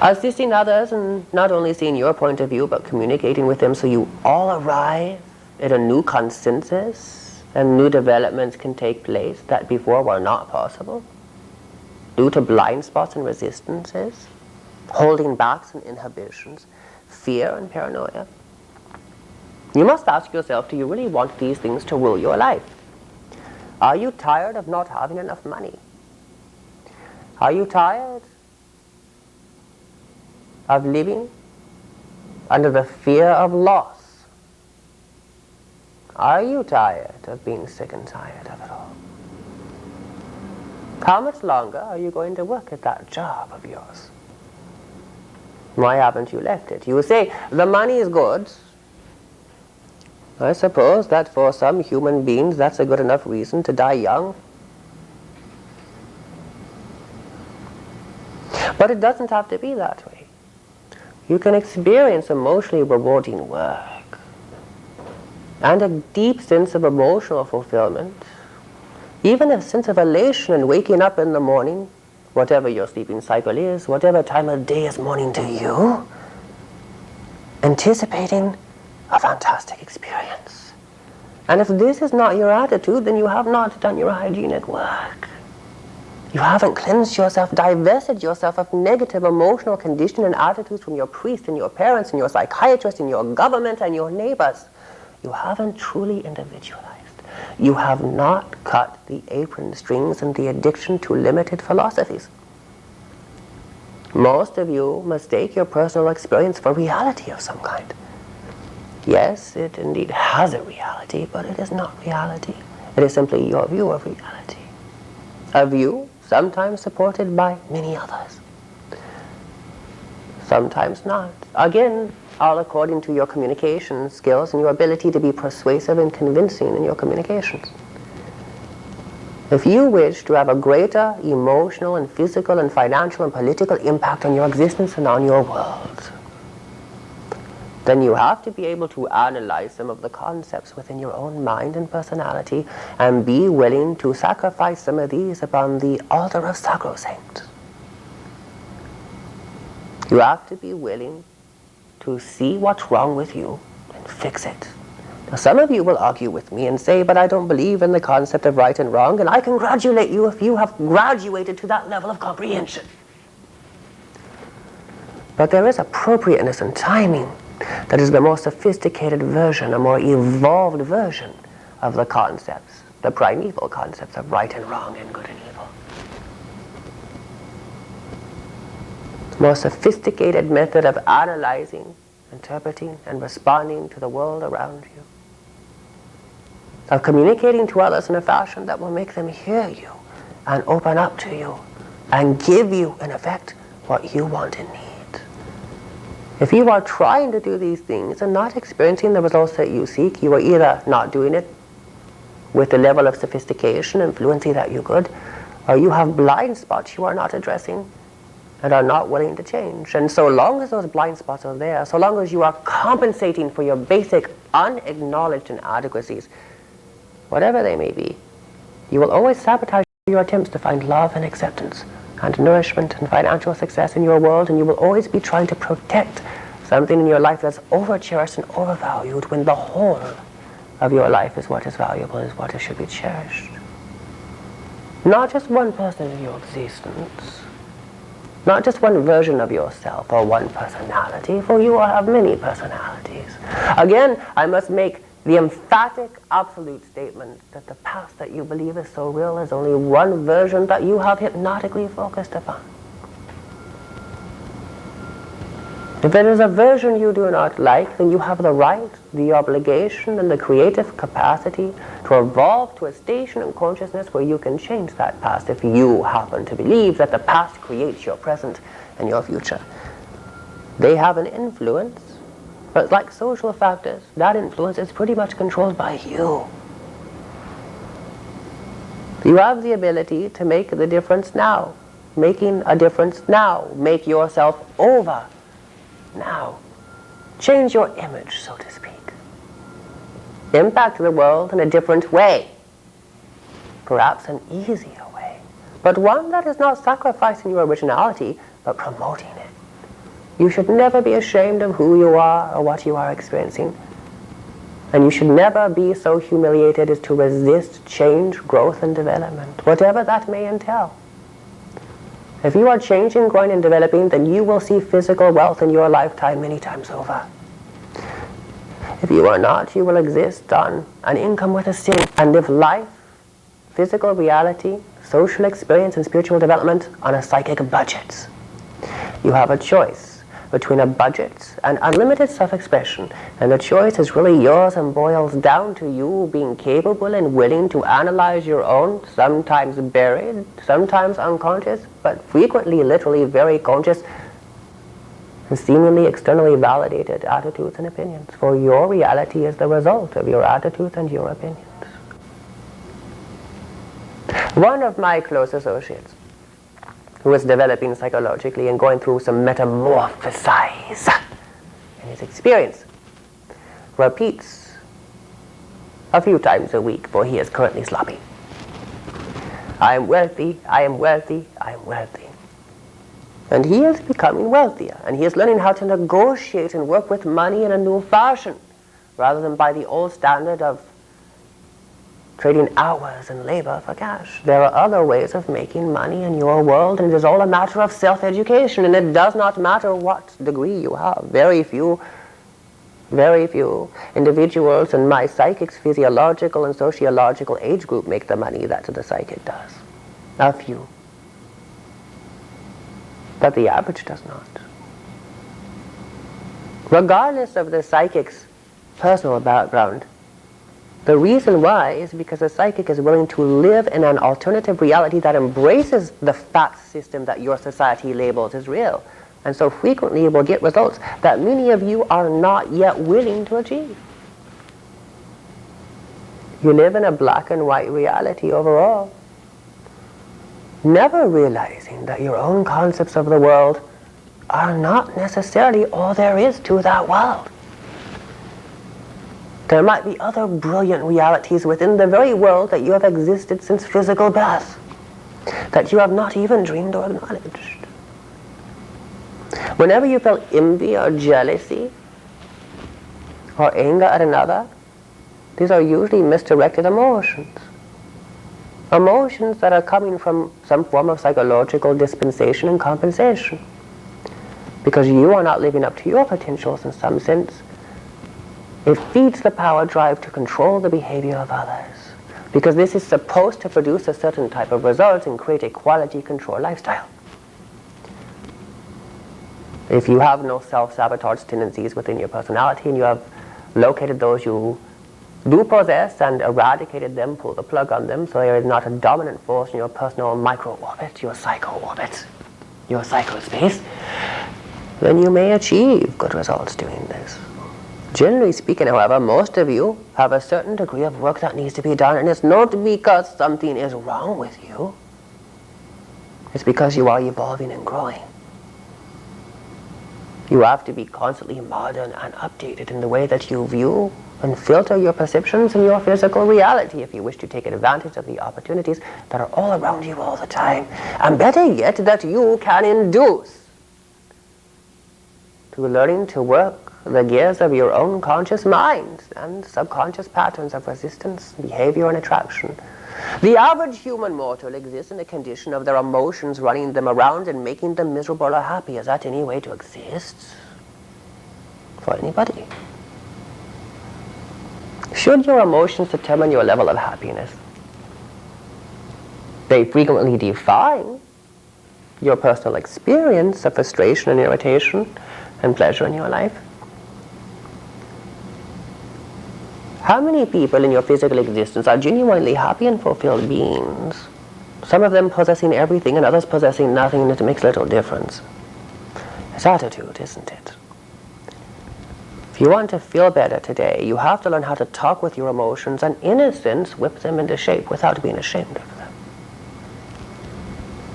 S1: Assisting others and not only seeing your point of view, but communicating with them so you all arrive at a new consensus and new developments can take place that before were not possible. due to blind spots and resistances, holding backs and inhibitions, fear and paranoia. You must ask yourself, do you really want these things to rule your life? Are you tired of not having enough money? Are you tired of living under the fear of loss? Are you tired of being sick and tired of it all? How much longer are you going to work at that job of yours? Why haven't you left it? You say, the money is good. I suppose that for some human beings that's a good enough reason to die young. But it doesn't have to be that way. You can experience emotionally rewarding work and a deep sense of emotional fulfillment, even a sense of elation in waking up in the morning, whatever your sleeping cycle is, whatever time of day is morning to you, anticipating a fantastic experience. And if this is not your attitude, then you have not done your hygienic work. You haven't cleansed yourself, divested yourself of negative emotional condition and attitudes from your priest and your parents and your psychiatrist and your government and your neighbors. You haven't truly individualized. You have not cut the apron strings and the addiction to limited philosophies. Most of you mistake your personal experience for reality of some kind. Yes, it indeed has a reality, but it is not reality. It is simply your view of reality. A view sometimes supported by many others. Sometimes not. Again, all according to your communication skills and your ability to be persuasive and convincing in your communications. If you wish to have a greater emotional and physical and financial and political impact on your existence and on your world, then you have to be able to analyze some of the concepts within your own mind and personality and be willing to sacrifice some of these upon the altar of sacrosanct. You have to be willing to see what's wrong with you and fix it. Now, some of you will argue with me and say, but I don't believe in the concept of right and wrong, and I congratulate you if you have graduated to that level of comprehension. But there is appropriateness and timing that is the more sophisticated version, a more evolved version of the concepts, the primeval concepts of right and wrong and good and evil. More sophisticated method of analyzing, interpreting, and responding to the world around you. Of communicating to others in a fashion that will make them hear you and open up to you and give you, in effect, what you want and need. If you are trying to do these things and not experiencing the results that you seek, you are either not doing it with the level of sophistication and fluency that you could, or you have blind spots you are not addressing and are not willing to change. And so long as those blind spots are there, so long as you are compensating for your basic unacknowledged inadequacies, whatever they may be, you will always sabotage your attempts to find love and acceptance and nourishment and financial success in your world, and you will always be trying to protect something in your life that's over-cherished and overvalued when the whole of your life is what is valuable, is what should be cherished. Not just one person in your existence, not just one version of yourself or one personality, for you will have many personalities. Again, I must make the emphatic, absolute statement that the past that you believe is so real is only one version that you have hypnotically focused upon. If it is a version you do not like, then you have the right, the obligation, and the creative capacity to evolve to a station in consciousness where you can change that past if you happen to believe that the past creates your present and your future. They have an influence, but like social factors, that influence is pretty much controlled by you. You have the ability to make the difference now. Making a difference now. Make yourself over now. Change your image, so to speak. Impact the world in a different way. Perhaps an easier way. But one that is not sacrificing your originality, but promoting it. You should never be ashamed of who you are or what you are experiencing. And you should never be so humiliated as to resist change, growth, and development, whatever that may entail. If you are changing, growing, and developing, then you will see physical wealth in your lifetime many times over. If you are not, you will exist on an income with a ceiling and live life, physical reality, social experience, and spiritual development on a psychic budget. You have a choice between a budget and unlimited self-expression, and the choice is really yours and boils down to you being capable and willing to analyze your own, sometimes buried, sometimes unconscious, but frequently literally very conscious and seemingly externally validated attitudes and opinions. For your reality is the result of your attitudes and your opinions. One of my close associates, who is developing psychologically and going through some metamorphosis in his experience, repeats a few times a week, for he is currently sloppy. I am wealthy, I am wealthy, I am wealthy. And he is becoming wealthier, and he is learning how to negotiate and work with money in a new fashion, rather than by the old standard of trading hours and labor for cash. There are other ways of making money in your world, and it is all a matter of self-education, and it does not matter what degree you have. Very few individuals in my psychic's physiological and sociological age group make the money that the psychic does. A few. But the average does not. Regardless of the psychic's personal background, the reason why is because a psychic is willing to live in an alternative reality that embraces the fact system that your society labels as real, and so frequently will get results that many of you are not yet willing to achieve. You live in a black and white reality overall, never realizing that your own concepts of the world are not necessarily all there is to that world. There might be other brilliant realities within the very world that you have existed since physical birth, that you have not even dreamed or acknowledged. Whenever you feel envy or jealousy or anger at another, these are usually misdirected emotions. Emotions that are coming from some form of psychological dispensation and compensation. Because you are not living up to your potentials in some sense, it feeds the power drive to control the behavior of others. Because this is supposed to produce a certain type of result and create a quality control lifestyle. If you have no self-sabotage tendencies within your personality, and you have located those you do possess and eradicated them, pull the plug on them, so there is not a dominant force in your personal micro-orbit, your psycho-orbit, your psycho-space, then you may achieve good results doing this. Generally speaking, however, most of you have a certain degree of work that needs to be done, and it's not because something is wrong with you. It's because you are evolving and growing. You have to be constantly modern and updated in the way that you view and filter your perceptions and your physical reality if you wish to take advantage of the opportunities that are all around you all the time. And better yet, that you can induce to learning to work the gears of your own conscious mind and subconscious patterns of resistance, behavior, and attraction. The average human mortal exists in a condition of their emotions running them around and making them miserable or happy. Is that any way to exist for anybody? Should your emotions determine your level of happiness? They frequently define your personal experience of frustration and irritation and pleasure in your life. How many people in your physical existence are genuinely happy and fulfilled beings? Some of them possessing everything and others possessing nothing, and it makes little difference. It's attitude, isn't it? If you want to feel better today, you have to learn how to talk with your emotions and, in a sense, whip them into shape without being ashamed of them.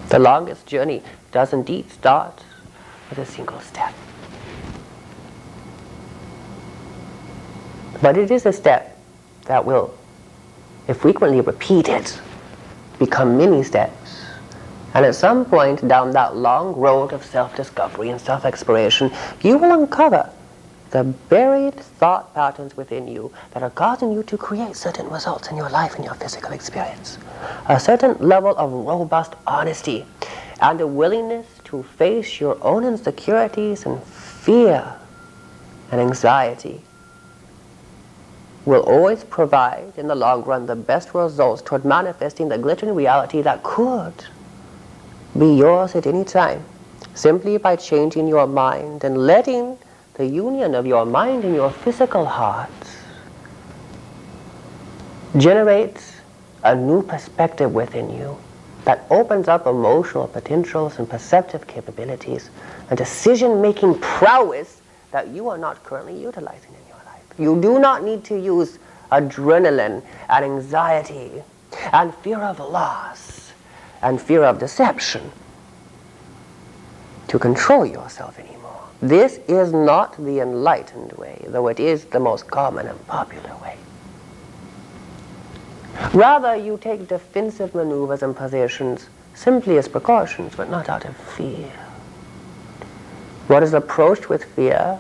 S1: The longest journey does indeed start with a single step. But it is a step that will, if frequently repeated, become many steps. And at some point down that long road of self-discovery and self-exploration, you will uncover the buried thought patterns within you that are causing you to create certain results in your life and your physical experience. A certain level of robust honesty and a willingness to face your own insecurities and fear and anxiety will always provide, in the long run, the best results toward manifesting the glittering reality that could be yours at any time, simply by changing your mind and letting the union of your mind and your physical heart generate a new perspective within you that opens up emotional potentials and perceptive capabilities and decision-making prowess that you are not currently utilizing in your life. You do not need to use adrenaline and anxiety and fear of loss and fear of deception to control yourself anymore. This is not the enlightened way, though it is the most common and popular way. Rather, you take defensive maneuvers and positions simply as precautions, but not out of fear. What is approached with fear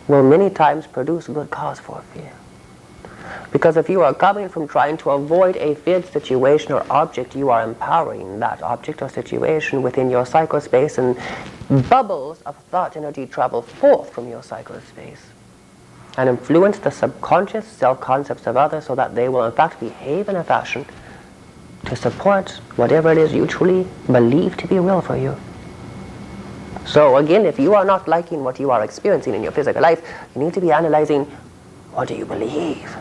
S1: will many times produce good cause for fear. Because if you are coming from trying to avoid a feared situation or object, you are empowering that object or situation within your psychospace, and bubbles of thought energy travel forth from your psychospace and influence the subconscious self-concepts of others so that they will in fact behave in a fashion to support whatever it is you truly believe to be real for you. So again, if you are not liking what you are experiencing in your physical life, you need to be analyzing, what do you believe?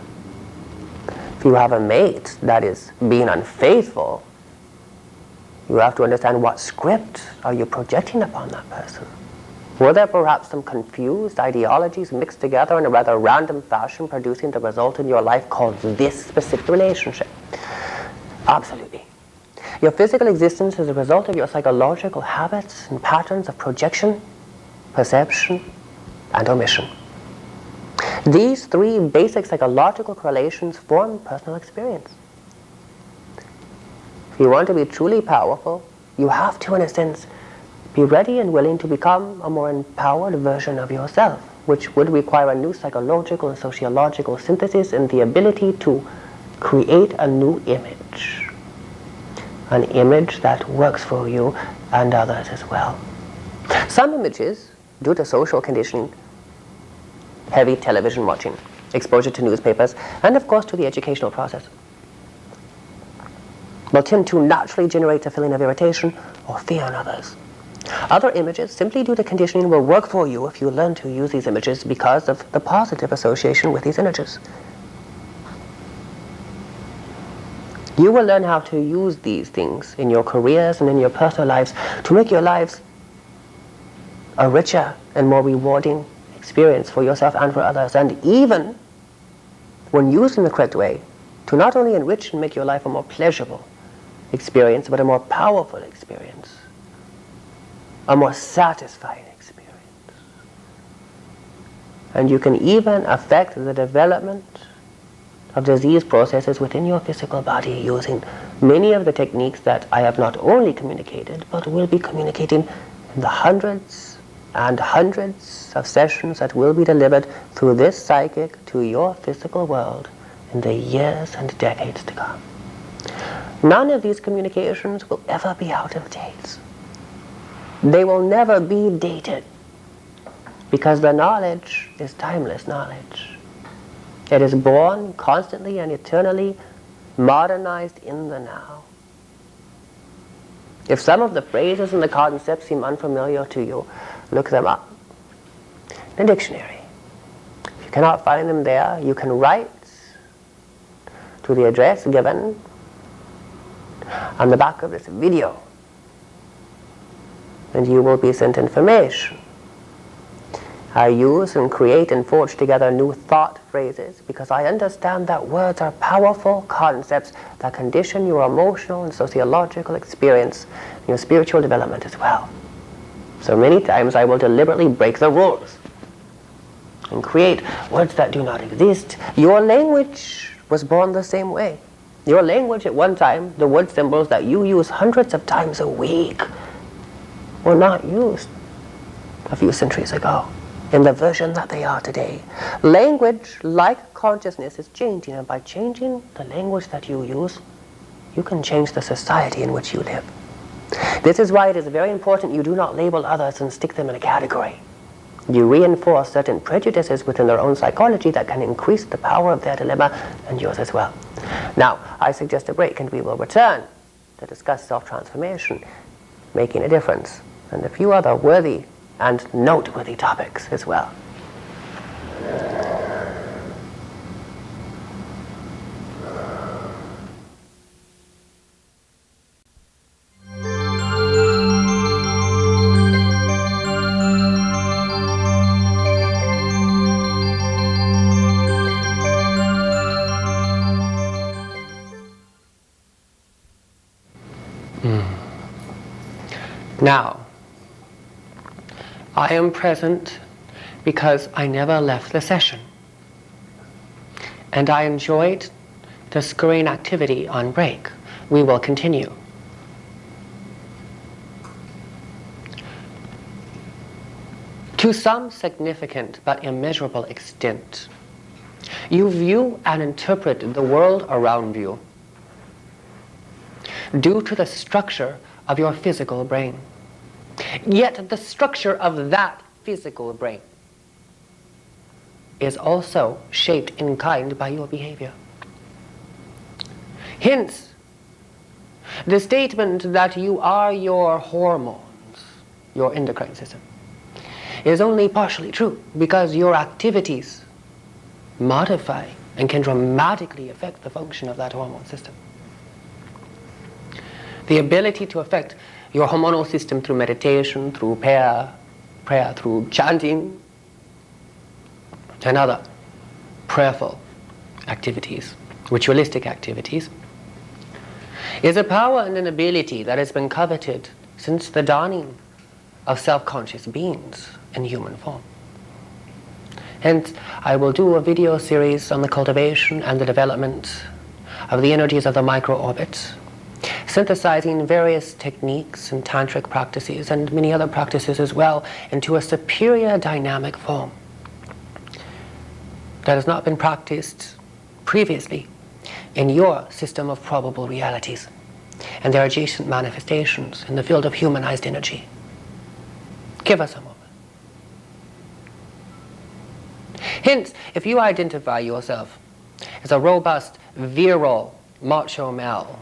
S1: If you have a mate that is being unfaithful, you have to understand what script are you projecting upon that person. Were there perhaps some confused ideologies mixed together in a rather random fashion, producing the result in your life called this specific relationship? Absolutely. Your physical existence is a result of your psychological habits and patterns of projection, perception, and omission. These three basic psychological correlations form personal experience. If you want to be truly powerful, you have to, in a sense, be ready and willing to become a more empowered version of yourself, which would require a new psychological and sociological synthesis and the ability to create a new image. An image that works for you and others as well. Some images, due to social conditioning, heavy television watching, exposure to newspapers, and of course to the educational process, will tend to naturally generate a feeling of irritation or fear in others. Other images, simply due to conditioning, will work for you if you learn to use these images because of the positive association with these images. You will learn how to use these things in your careers and in your personal lives to make your lives a richer and more rewarding experience for yourself and for others, and even, when used in the correct way, to not only enrich and make your life a more pleasurable experience, but a more powerful experience, a more satisfying experience. And you can even affect the development of disease processes within your physical body using many of the techniques that I have not only communicated, but will be communicating in the hundreds and hundreds of sessions that will be delivered through this psychic to your physical world in the years and decades to come. None of these communications will ever be out of date. They will never be dated, because the knowledge is timeless knowledge. It is born constantly and eternally modernized in the now. If some of the phrases and the concepts seem unfamiliar to you, look them up in a dictionary. If you cannot find them there, you can write to the address given on the back of this video, and you will be sent information. I use and create and forge together new thought phrases because I understand that words are powerful concepts that condition your emotional and sociological experience and your spiritual development as well. So many times I will deliberately break the rules and create words that do not exist. Your language was born the same way. Your language at one time, the word symbols that you use hundreds of times a week, were not used a few centuries ago in the version that they are today. Language, like consciousness, is changing, and by changing the language that you use, you can change the society in which you live. This is why it is very important you do not label others and stick them in a category. You reinforce certain prejudices within their own psychology that can increase the power of their dilemma and yours as well. Now, I suggest a break and we will return to discuss self-transformation, making a difference, and a few other worthy and noteworthy topics as well. Now, I am present because I never left the session, and I enjoyed the screen activity on break. We will continue. To some significant but immeasurable extent, you view and interpret the world around you due to the structure of your physical brain. Yet the structure of that physical brain is also shaped in kind by your behavior. Hence, the statement that you are your hormones, your endocrine system, is only partially true, because your activities modify and can dramatically affect the function of that hormone system. The ability to affect your hormonal system through meditation, through prayer, through chanting, and other prayerful activities, ritualistic activities, is a power and an ability that has been coveted since the dawning of self-conscious beings in human form. Hence, I will do a video series on the cultivation and the development of the energies of the micro-orbit, synthesizing various techniques and tantric practices and many other practices as well into a superior dynamic form that has not been practiced previously in your system of probable realities and their adjacent manifestations in the field of humanized energy. Give us a moment. Hence, if you identify yourself as a robust, virile, macho male,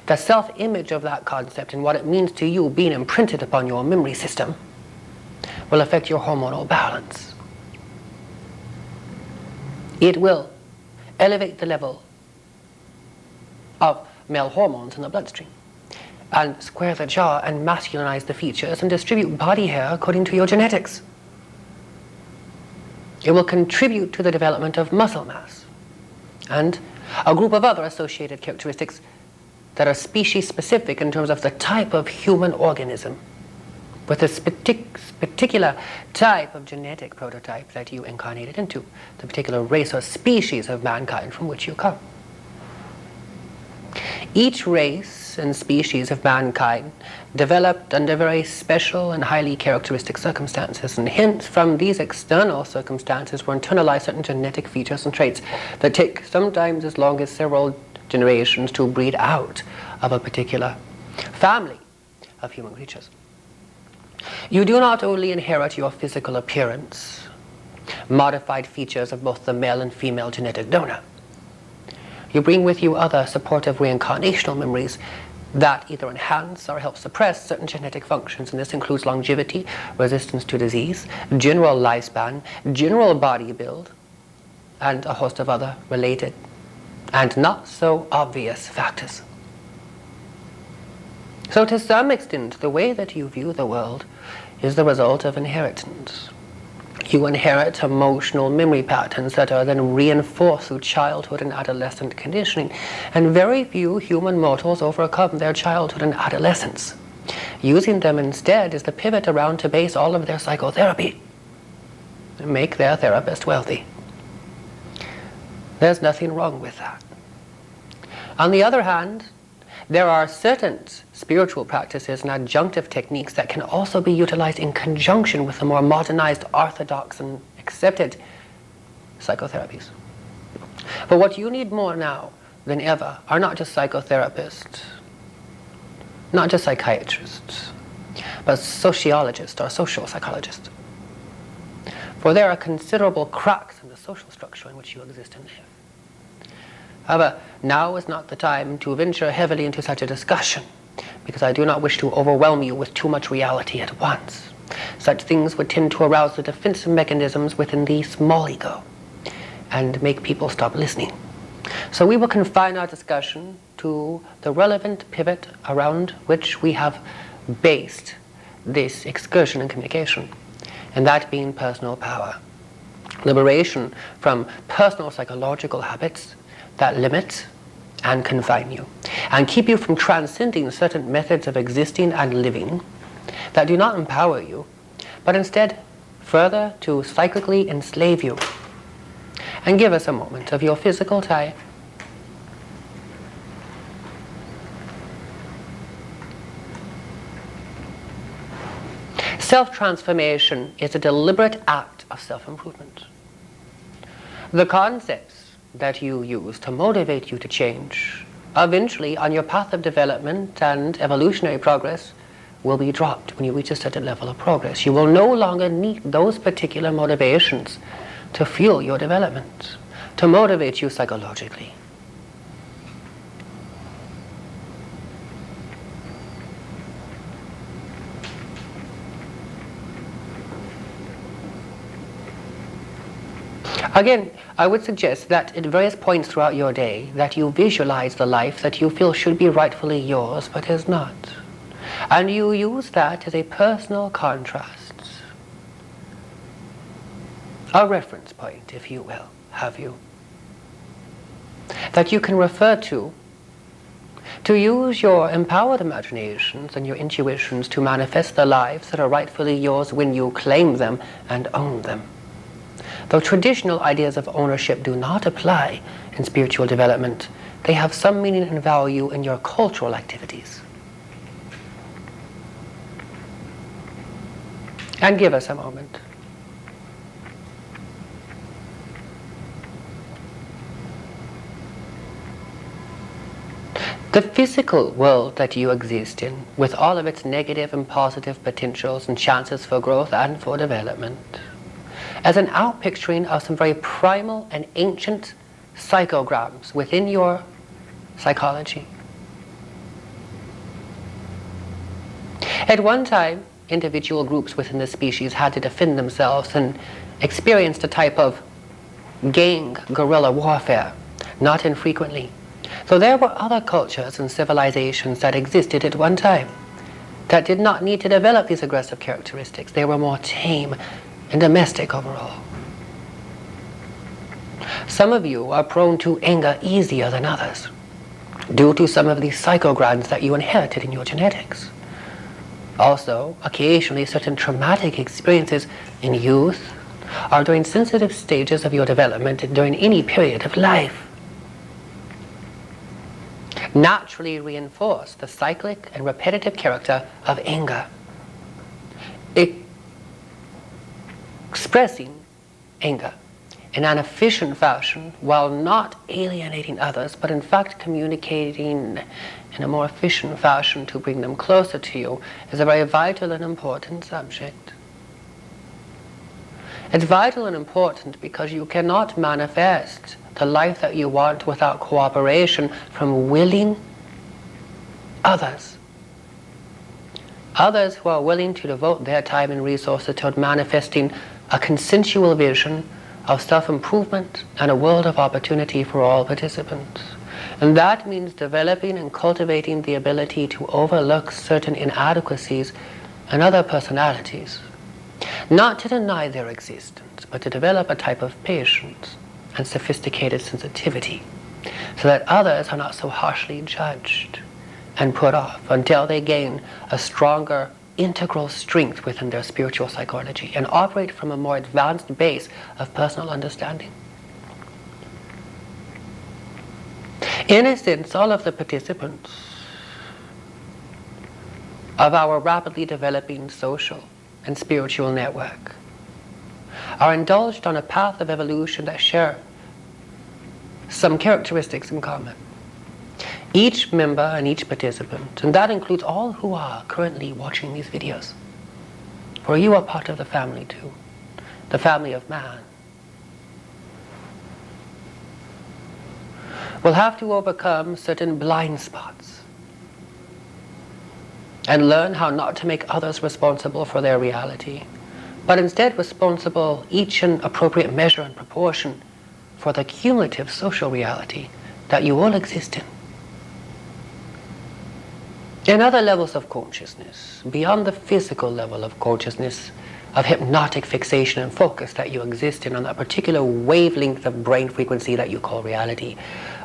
S1: the self-image of that concept and what it means to you being imprinted upon your memory system will affect your hormonal balance. It will elevate the level of male hormones in the bloodstream and square the jaw and masculinize the features and distribute body hair according to your genetics. It will contribute to the development of muscle mass and a group of other associated characteristics that are species-specific in terms of the type of human organism, with this particular type of genetic prototype that you incarnated into, the particular race or species of mankind from which you come. Each race and species of mankind developed under very special and highly characteristic circumstances, and hence from these external circumstances were internalized certain genetic features and traits that take sometimes as long as several generations to breed out of a particular family of human creatures. You do not only inherit your physical appearance, modified features of both the male and female genetic donor. You bring with you other supportive reincarnational memories that either enhance or help suppress certain genetic functions, and this includes longevity, resistance to disease, general lifespan, general body build, and a host of other related and not so obvious factors. So to some extent, the way that you view the world is the result of inheritance. You inherit emotional memory patterns that are then reinforced through childhood and adolescent conditioning, and very few human mortals overcome their childhood and adolescence, using them instead as the pivot around to base all of their psychotherapy and make their therapist wealthy. There's nothing wrong with that. On the other hand, there are certain spiritual practices and adjunctive techniques that can also be utilized in conjunction with the more modernized, orthodox, and accepted psychotherapies. But what you need more now than ever are not just psychotherapists not just psychiatrists, but sociologists or social psychologists. For there are considerable cracks in the social structure in which you exist and live. However, now is not the time to venture heavily into such a discussion, because I do not wish to overwhelm you with too much reality at once. Such things would tend to arouse the defensive mechanisms within the small ego and make people stop listening. So we will confine our discussion to the relevant pivot around which we have based this excursion in communication, and that being personal power. Liberation from personal psychological habits that limit and confine you, and keep you from transcending certain methods of existing and living that do not empower you, but instead further to cyclically enslave you. And give us a moment of your physical time. Self-transformation is a deliberate act of self-improvement. The concepts that you use to motivate you to change, eventually on your path of development and evolutionary progress, will be dropped when you reach a certain level of progress. You will no longer need those particular motivations to fuel your development, to motivate you psychologically. Again, I would suggest that at various points throughout your day that you visualize the life that you feel should be rightfully yours but is not. And you use that as a personal contrast. A reference point, if you will, have you, that you can refer to use your empowered imaginations and your intuitions to manifest the lives that are rightfully yours when you claim them and own them. Though traditional ideas of ownership do not apply in spiritual development, they have some meaning and value in your cultural activities. And give us a moment. The physical world that you exist in, with all of its negative and positive potentials and chances for growth and for development, as an outpicturing of some very primal and ancient psychograms within your psychology. At one time, individual groups within the species had to defend themselves and experienced a type of gang guerrilla warfare, not infrequently. So there were other cultures and civilizations that existed at one time that did not need to develop these aggressive characteristics. They were more tame and domestic overall. Some of you are prone to anger easier than others due to some of these psychograms that you inherited in your genetics. Also, occasionally certain traumatic experiences in youth or during sensitive stages of your development during any period of life naturally reinforce the cyclic and repetitive character of anger. Expressing anger in an efficient fashion while not alienating others, but in fact communicating in a more efficient fashion to bring them closer to you is a very vital and important subject. It's vital and important because you cannot manifest the life that you want without cooperation from willing others. Others who are willing to devote their time and resources toward manifesting a consensual vision of self-improvement and a world of opportunity for all participants. And that means developing and cultivating the ability to overlook certain inadequacies and other personalities. Not to deny their existence, but to develop a type of patience and sophisticated sensitivity so that others are not so harshly judged and put off until they gain a stronger integral strength within their spiritual psychology and operate from a more advanced base of personal understanding. In a sense, all of the participants of our rapidly developing social and spiritual network are indulged on a path of evolution that share some characteristics in common. Each member and each participant, and that includes all who are currently watching these videos, for you are part of the family too, the family of man, will have to overcome certain blind spots and learn how not to make others responsible for their reality, but instead responsible, each in appropriate measure and proportion, for the cumulative social reality that you all exist in. In other levels of consciousness, beyond the physical level of consciousness, of hypnotic fixation and focus that you exist in on that particular wavelength of brain frequency that you call reality,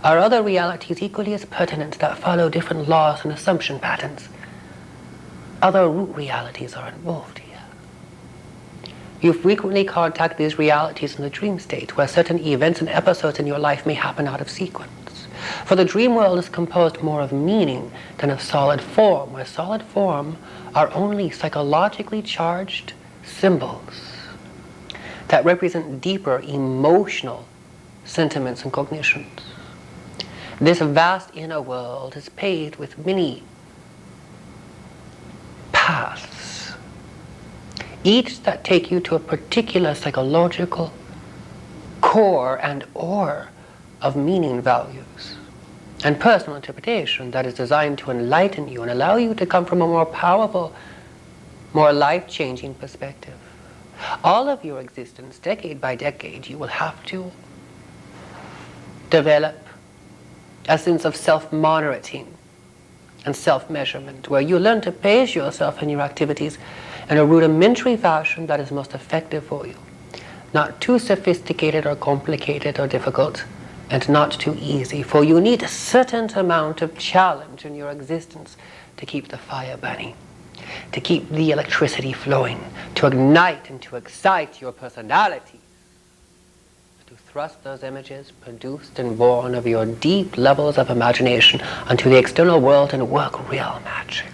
S1: are other realities equally as pertinent that follow different laws and assumption patterns. Other root realities are involved here. You frequently contact these realities in the dream state, where certain events and episodes in your life may happen out of sequence. For the dream world is composed more of meaning than of solid form, where solid form are only psychologically charged symbols that represent deeper emotional sentiments and cognitions. This vast inner world is paved with many paths, each that take you to a particular psychological core and ore of meaning values and personal interpretation that is designed to enlighten you and allow you to come from a more powerful, more life-changing perspective. All of your existence, decade by decade, you will have to develop a sense of self-monitoring and self-measurement, where you learn to pace yourself and your activities in a rudimentary fashion that is most effective for you. Not too sophisticated or complicated or difficult, and not too easy, for you need a certain amount of challenge in your existence to keep the fire burning, to keep the electricity flowing, to ignite and to excite your personality, to thrust those images produced and born of your deep levels of imagination onto the external world and work real magic.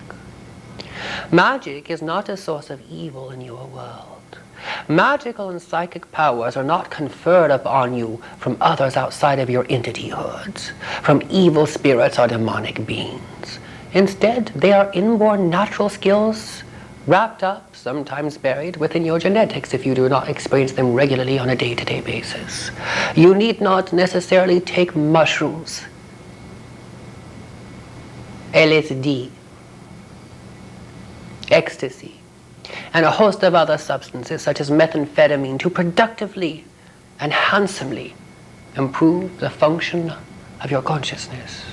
S1: Magic is not a source of evil in your world. Magical and psychic powers are not conferred upon you from others outside of your entity-hoods, from evil spirits or demonic beings. Instead, they are inborn natural skills wrapped up, sometimes buried, within your genetics if you do not experience them regularly on a day-to-day basis. You need not necessarily take mushrooms, LSD, ecstasy, and a host of other substances such as methamphetamine to productively and handsomely improve the function of your consciousness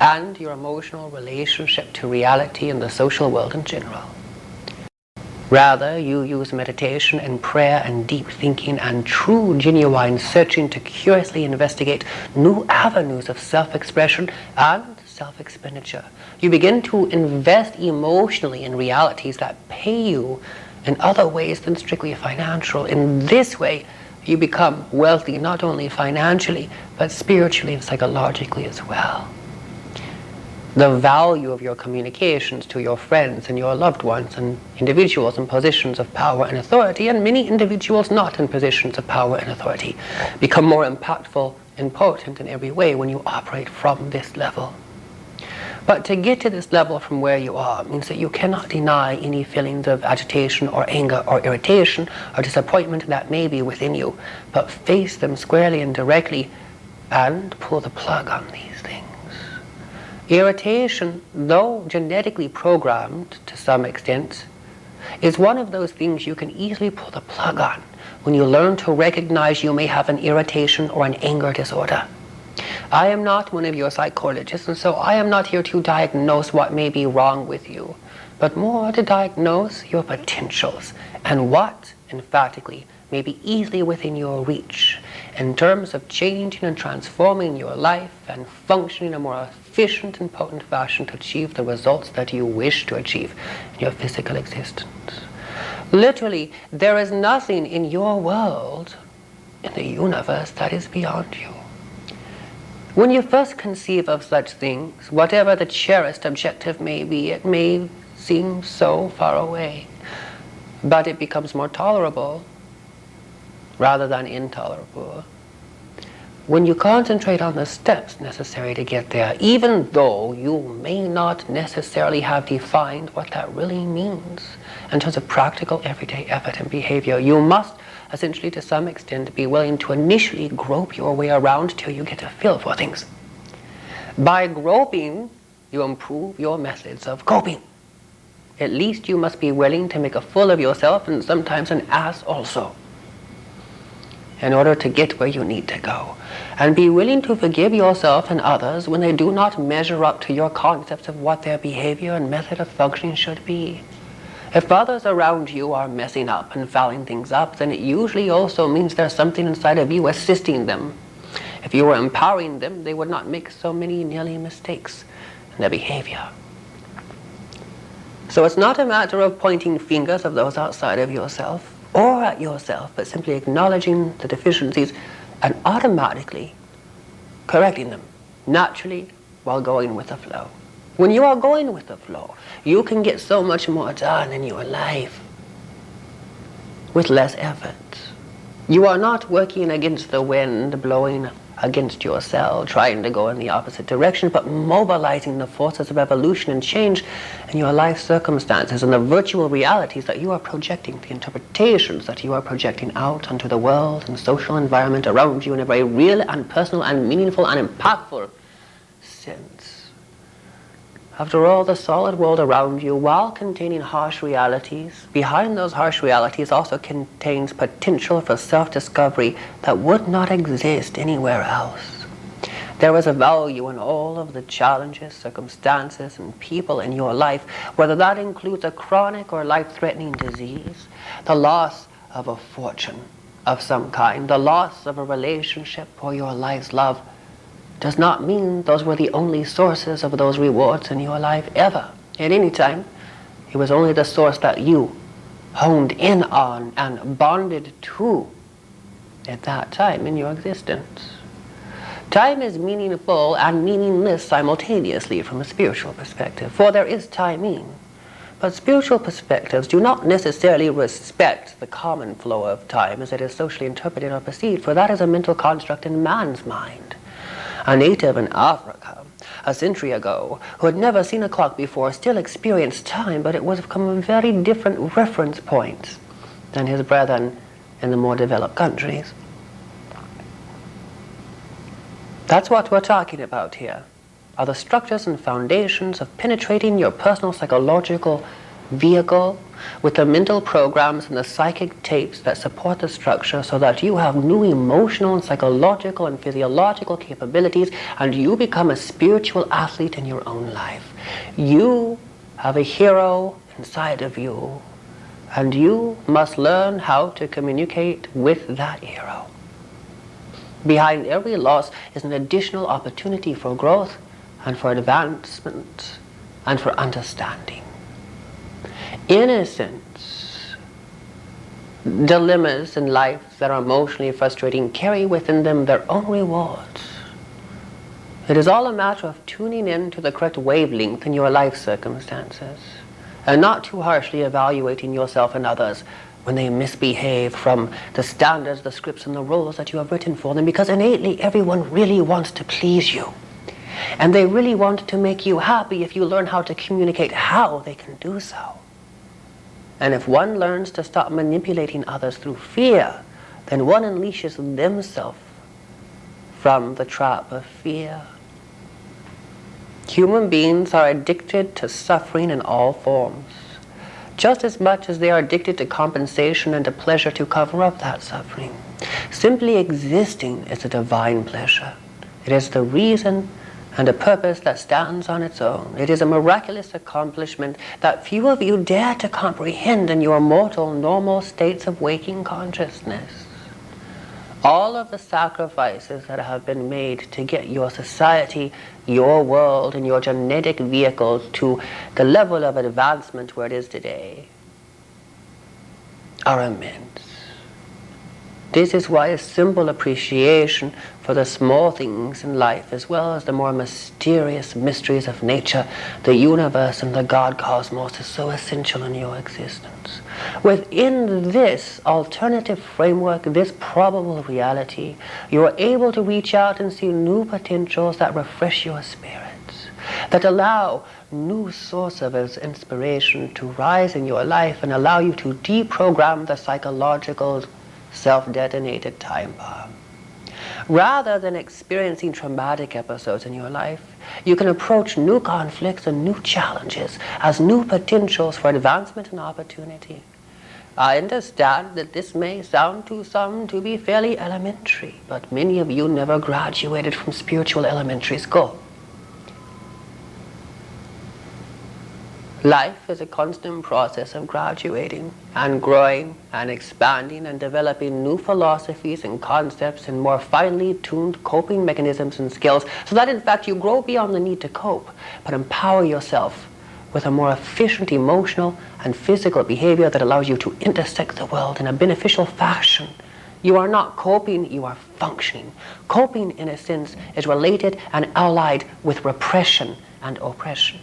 S1: and your emotional relationship to reality and the social world in general. Rather, you use meditation and prayer and deep thinking and true, genuine searching to curiously investigate new avenues of self-expression and self-expenditure. You begin to invest emotionally in realities that pay you in other ways than strictly financial. In this way, you become wealthy not only financially, but spiritually and psychologically as well. The value of your communications to your friends and your loved ones and individuals in positions of power and authority, and many individuals not in positions of power and authority, become more impactful and potent in every way when you operate from this level. But to get to this level from where you are means that you cannot deny any feelings of agitation or anger or irritation or disappointment that may be within you, but face them squarely and directly and pull the plug on these things. Irritation, though genetically programmed to some extent, is one of those things you can easily pull the plug on when you learn to recognize you may have an irritation or an anger disorder. I am not one of your psychologists, and so I am not here to diagnose what may be wrong with you, but more to diagnose your potentials and what, emphatically, may be easily within your reach in terms of changing and transforming your life and functioning in a more efficient and potent fashion to achieve the results that you wish to achieve in your physical existence. Literally, there is nothing in your world, in the universe, that is beyond you. When you first conceive of such things, whatever the cherished objective may be, it may seem so far away, but it becomes more tolerable rather than intolerable when you concentrate on the steps necessary to get there, even though you may not necessarily have defined what that really means in terms of practical everyday effort and behavior, you must essentially to some extent be willing to initially grope your way around till you get a feel for things. By groping, you improve your methods of coping. At least you must be willing to make a fool of yourself and sometimes an ass also, in order to get where you need to go. And be willing to forgive yourself and others when they do not measure up to your concepts of what their behavior and method of functioning should be. If others around you are messing up and fouling things up, then it usually also means there's something inside of you assisting them. If you were empowering them, they would not make so many nearly mistakes in their behavior. So it's not a matter of pointing fingers of those outside of yourself or at yourself, but simply acknowledging the deficiencies and automatically correcting them naturally while going with the flow. When you are going with the flow, you can get so much more done in your life with less effort. You are not working against the wind, blowing against yourself, trying to go in the opposite direction, but mobilizing the forces of evolution and change in your life circumstances and the virtual realities that you are projecting, the interpretations that you are projecting out onto the world and social environment around you in a very real and personal and meaningful and impactful sense. After all, the solid world around you, while containing harsh realities, behind those harsh realities also contains potential for self-discovery that would not exist anywhere else. There is a value in all of the challenges, circumstances, and people in your life, whether that includes a chronic or life-threatening disease, the loss of a fortune of some kind, the loss of a relationship or your life's love, does not mean those were the only sources of those rewards in your life ever, at any time. It was only the source that you honed in on and bonded to at that time in your existence. Time is meaningful and meaningless simultaneously from a spiritual perspective, for there is timing. But spiritual perspectives do not necessarily respect the common flow of time as it is socially interpreted or perceived, for that is a mental construct in man's mind. A native in Africa, a century ago, who had never seen a clock before, still experienced time, but it was from a very different reference point than his brethren in the more developed countries. That's what we're talking about here, are the structures and foundations of penetrating your personal psychological vehicle with the mental programs and the psychic tapes that support the structure so that you have new emotional and psychological and physiological capabilities and you become a spiritual athlete in your own life. You have a hero inside of you and you must learn how to communicate with that hero. Behind every loss is an additional opportunity for growth and for advancement and for understanding. Innocence, dilemmas in life that are emotionally frustrating carry within them their own rewards. It is all a matter of tuning in to the correct wavelength in your life circumstances and not too harshly evaluating yourself and others when they misbehave from the standards, the scripts, and the rules that you have written for them, because innately everyone really wants to please you. And they really want to make you happy if you learn how to communicate how they can do so. And if one learns to stop manipulating others through fear, then one unleashes themselves from the trap of fear. Human beings are addicted to suffering in all forms, just as much as they are addicted to compensation and to pleasure to cover up that suffering. Simply existing is a divine pleasure. It is the reason and a purpose that stands on its own. It is a miraculous accomplishment that few of you dare to comprehend in your mortal, normal states of waking consciousness. All of the sacrifices that have been made to get your society, your world, and your genetic vehicles to the level of advancement where it is today are immense. This is why a simple appreciation for the small things in life, as well as the more mysterious mysteries of nature, the universe, and the God cosmos, is so essential in your existence. Within this alternative framework, this probable reality, you are able to reach out and see new potentials that refresh your spirits, that allow new source of inspiration to rise in your life and allow you to deprogram the psychological self-detonated time bomb. Rather than experiencing traumatic episodes in your life, you can approach new conflicts and new challenges as new potentials for advancement and opportunity. I understand that this may sound to some to be fairly elementary, but many of you never graduated from spiritual elementary school. Life is a constant process of graduating and growing and expanding and developing new philosophies and concepts and more finely tuned coping mechanisms and skills, so that in fact you grow beyond the need to cope, but empower yourself with a more efficient emotional and physical behavior that allows you to intersect the world in a beneficial fashion. You are not coping, you are functioning. Coping, in a sense, is related and allied with repression and oppression.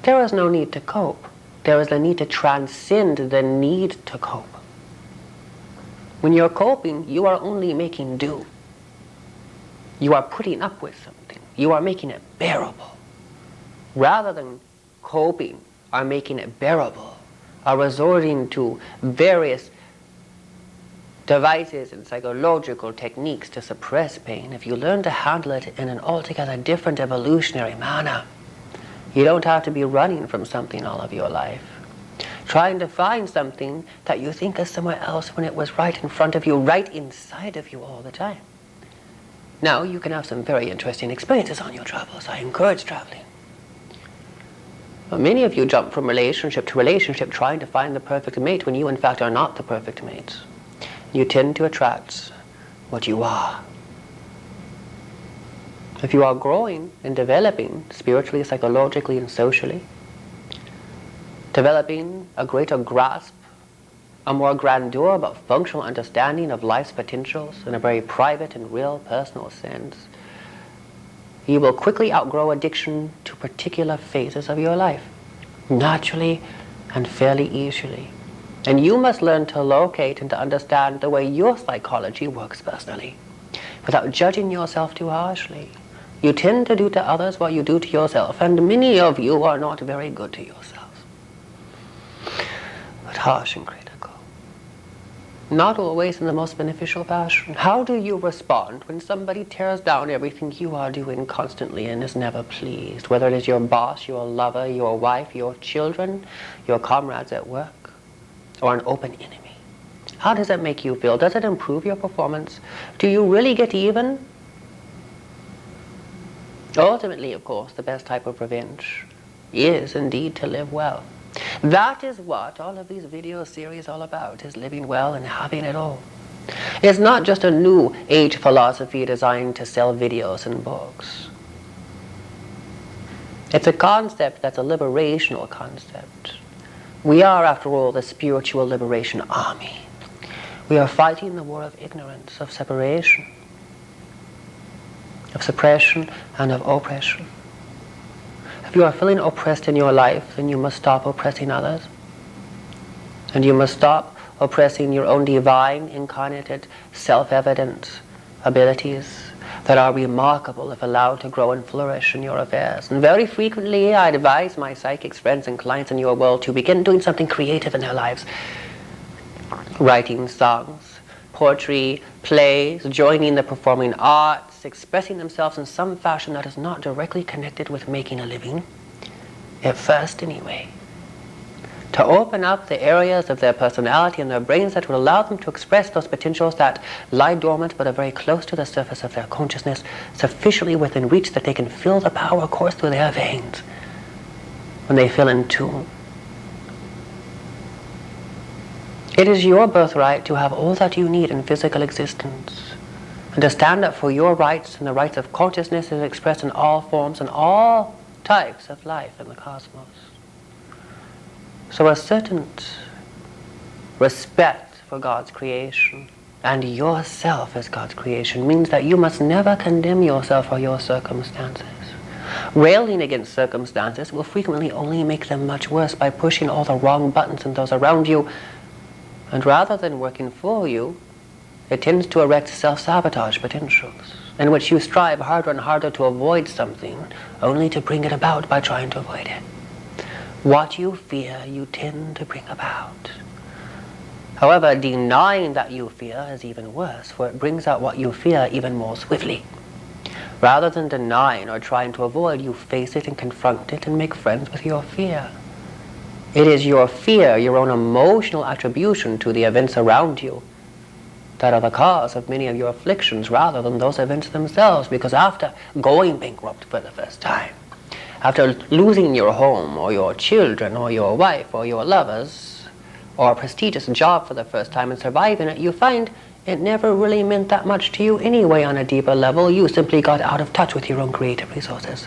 S1: There is no need to cope. There is the need to transcend the need to cope. When you're coping, you are only making do. You are putting up with something. You are making it bearable. Rather than coping or making it bearable, or resorting to various devices and psychological techniques to suppress pain, if you learn to handle it in an altogether different evolutionary manner, you don't have to be running from something all of your life, trying to find something that you think is somewhere else when it was right in front of you, right inside of you all the time. Now, you can have some very interesting experiences on your travels. I encourage traveling. But many of you jump from relationship to relationship trying to find the perfect mate when you, in fact, are not the perfect mate. You tend to attract what you are. If you are growing and developing spiritually, psychologically, and socially, developing a greater grasp, a more grandeur but functional understanding of life's potentials in a very private and real personal sense, you will quickly outgrow addiction to particular phases of your life, naturally and fairly easily. And you must learn to locate and to understand the way your psychology works personally, without judging yourself too harshly. You tend to do to others what you do to yourself, and many of you are not very good to yourselves, but harsh and critical. Not always in the most beneficial fashion. How do you respond when somebody tears down everything you are doing constantly and is never pleased? Whether it is your boss, your lover, your wife, your children, your comrades at work, or an open enemy. How does that make you feel? Does it improve your performance? Do you really get even? Ultimately, of course, the best type of revenge is indeed to live well. That is what all of these video series are all about, is living well and having it all. It's not just a new age philosophy designed to sell videos and books. It's a concept that's a liberational concept. We are, after all, the spiritual liberation army. We are fighting the war of ignorance, of separation, of suppression, and of oppression. If you are feeling oppressed in your life, then you must stop oppressing others. And you must stop oppressing your own divine, incarnated, self-evident abilities that are remarkable if allowed to grow and flourish in your affairs. And very frequently I advise my psychics, friends, and clients in your world to begin doing something creative in their lives. Writing songs, poetry, plays, joining the performing arts, expressing themselves in some fashion that is not directly connected with making a living, at first anyway. To open up the areas of their personality and their brains that will allow them to express those potentials that lie dormant but are very close to the surface of their consciousness, sufficiently within reach that they can feel the power course through their veins when they feel in tune. It is your birthright to have all that you need in physical existence, and to stand up for your rights and the rights of consciousness is expressed in all forms and all types of life in the cosmos. So a certain respect for God's creation and yourself as God's creation means that you must never condemn yourself or your circumstances. Railing against circumstances will frequently only make them much worse by pushing all the wrong buttons in those around you. And rather than working for you, it tends to erect self-sabotage potentials, in which you strive harder and harder to avoid something, only to bring it about by trying to avoid it. What you fear, you tend to bring about. However, denying that you fear is even worse, for it brings out what you fear even more swiftly. Rather than denying or trying to avoid, you face it and confront it and make friends with your fear. It is your fear, your own emotional attribution to the events around you, that are the cause of many of your afflictions rather than those events themselves, because after going bankrupt for the first time, after losing your home or your children or your wife or your lovers or a prestigious job for the first time and surviving it, you find it never really meant that much to you anyway on a deeper level. You simply got out of touch with your own creative resources,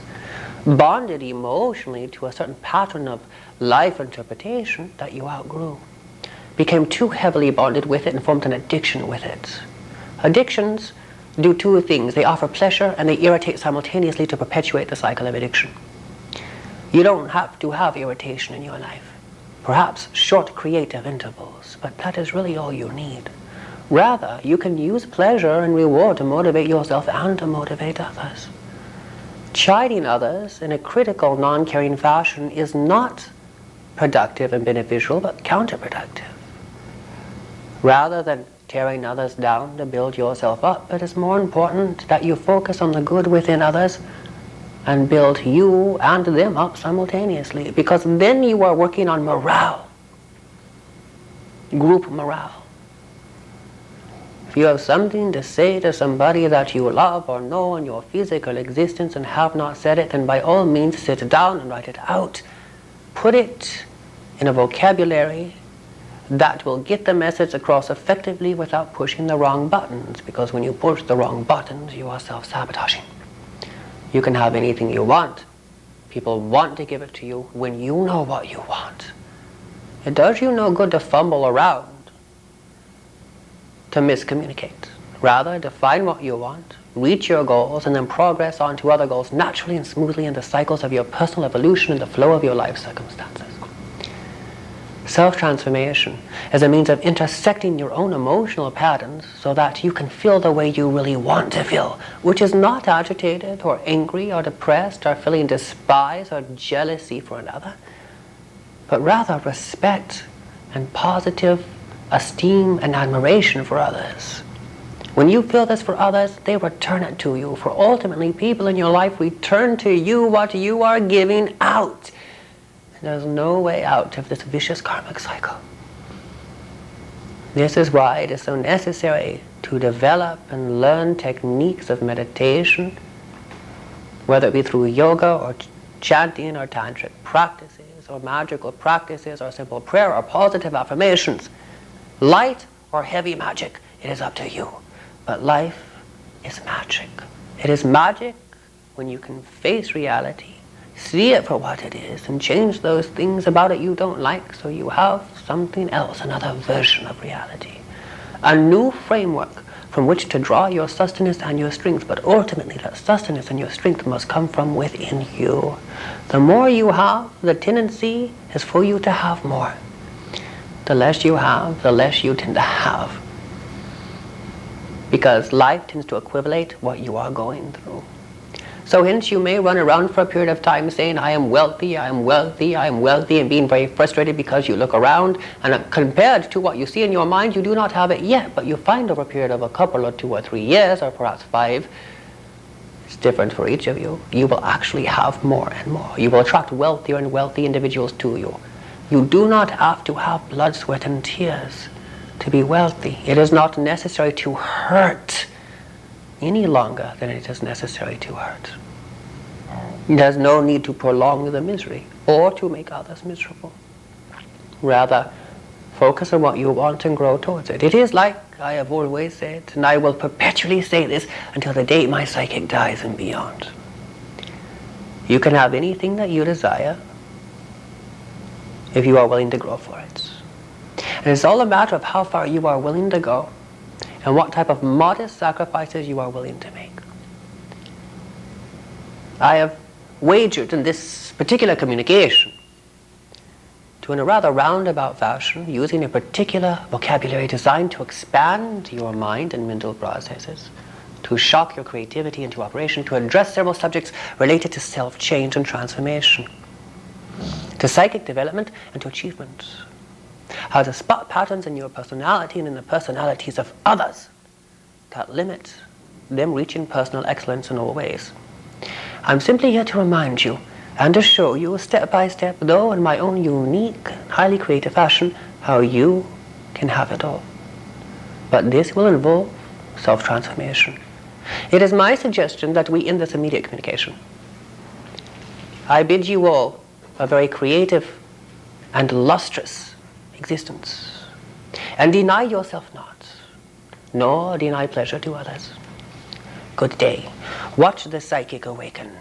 S1: bonded emotionally to a certain pattern of life interpretation that you outgrew, became too heavily bonded with it and formed an addiction with it. Addictions do two things. They offer pleasure and they irritate simultaneously to perpetuate the cycle of addiction. You don't have to have irritation in your life. Perhaps short creative intervals, but that is really all you need. Rather, you can use pleasure and reward to motivate yourself and to motivate others. Chiding others in a critical, non-caring fashion is not productive and beneficial, but counterproductive. Rather than tearing others down to build yourself up, it is more important that you focus on the good within others and build you and them up simultaneously, because then you are working on morale, group morale. If you have something to say to somebody that you love or know in your physical existence and have not said it, then by all means sit down and write it out. Put it in a vocabulary that will get the message across effectively without pushing the wrong buttons, because when you push the wrong buttons, you are self-sabotaging. You can have anything you want. People want to give it to you when you know what you want. It does you no good to fumble around, to miscommunicate. Rather, define what you want, reach your goals, and then progress on to other goals naturally and smoothly in the cycles of your personal evolution and the flow of your life circumstances. Self-transformation is a means of intersecting your own emotional patterns so that you can feel the way you really want to feel, which is not agitated or angry or depressed or feeling despise or jealousy for another, but rather respect and positive esteem and admiration for others. When you feel this for others, they return it to you, for ultimately people in your life return to you what you are giving out. There's no way out of this vicious karmic cycle. This is why it is so necessary to develop and learn techniques of meditation, whether it be through yoga or chanting or tantric practices or magical practices or simple prayer or positive affirmations. Light or heavy magic, it is up to you. But life is magic. It is magic when you can face reality, see it for what it is, and change those things about it you don't like so you have something else, another version of reality. A new framework from which to draw your sustenance and your strength, but ultimately that sustenance and your strength must come from within you. The more you have, the tendency is for you to have more. The less you have, the less you tend to have. Because life tends to equivalate what you are going through. So hence you may run around for a period of time saying, I am wealthy, I am wealthy, I am wealthy, and being very frustrated because you look around and compared to what you see in your mind, you do not have it yet, but you find over a period of a couple or 2 or 3 years, or perhaps 5, it's different for each of you, you will actually have more and more. You will attract wealthier and wealthy individuals to you. You do not have to have blood, sweat, and tears to be wealthy. It is not necessary to hurt any longer than it is necessary to hurt. There's no need to prolong the misery or to make others miserable. Rather, focus on what you want and grow towards it. It is like I have always said, and I will perpetually say this until the day my psychic dies and beyond. You can have anything that you desire if you are willing to grow for it. And it's all a matter of how far you are willing to go and what type of modest sacrifices you are willing to make. I have wagered in this particular communication to, in a rather roundabout fashion, using a particular vocabulary designed to expand your mind and mental processes, to shock your creativity into operation, to address several subjects related to self-change and transformation, to psychic development and to achievement. How to spot patterns in your personality and in the personalities of others that limit them reaching personal excellence in all ways. I'm simply here to remind you and to show you step by step, though in my own unique, highly creative fashion, how you can have it all. But this will involve self-transformation. It is my suggestion that we end this immediate communication. I bid you all a very creative and lustrous existence, and deny yourself not, nor deny pleasure to others. Good day. Watch the psychic awaken.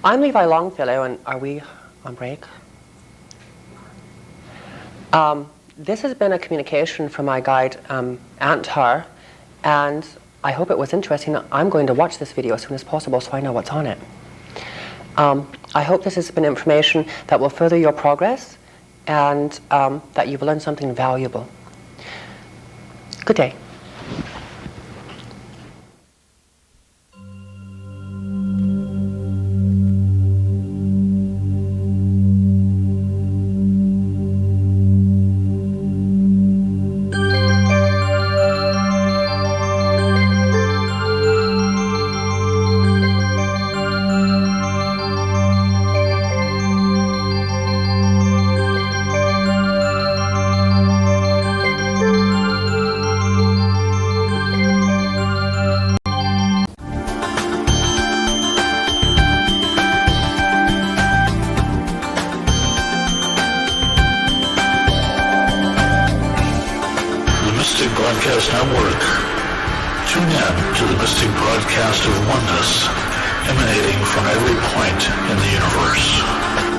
S1: I'm Levi Longfellow, and are we on break? This has been a communication from my guide, Anttarr, and I hope it was interesting. I'm going to watch this video as soon as possible so I know what's on it. I hope this has been information that will further your progress and that you've learned something valuable. Good day.
S2: Broadcast Network. Tune in to the mystic broadcast of oneness emanating from every point in the universe.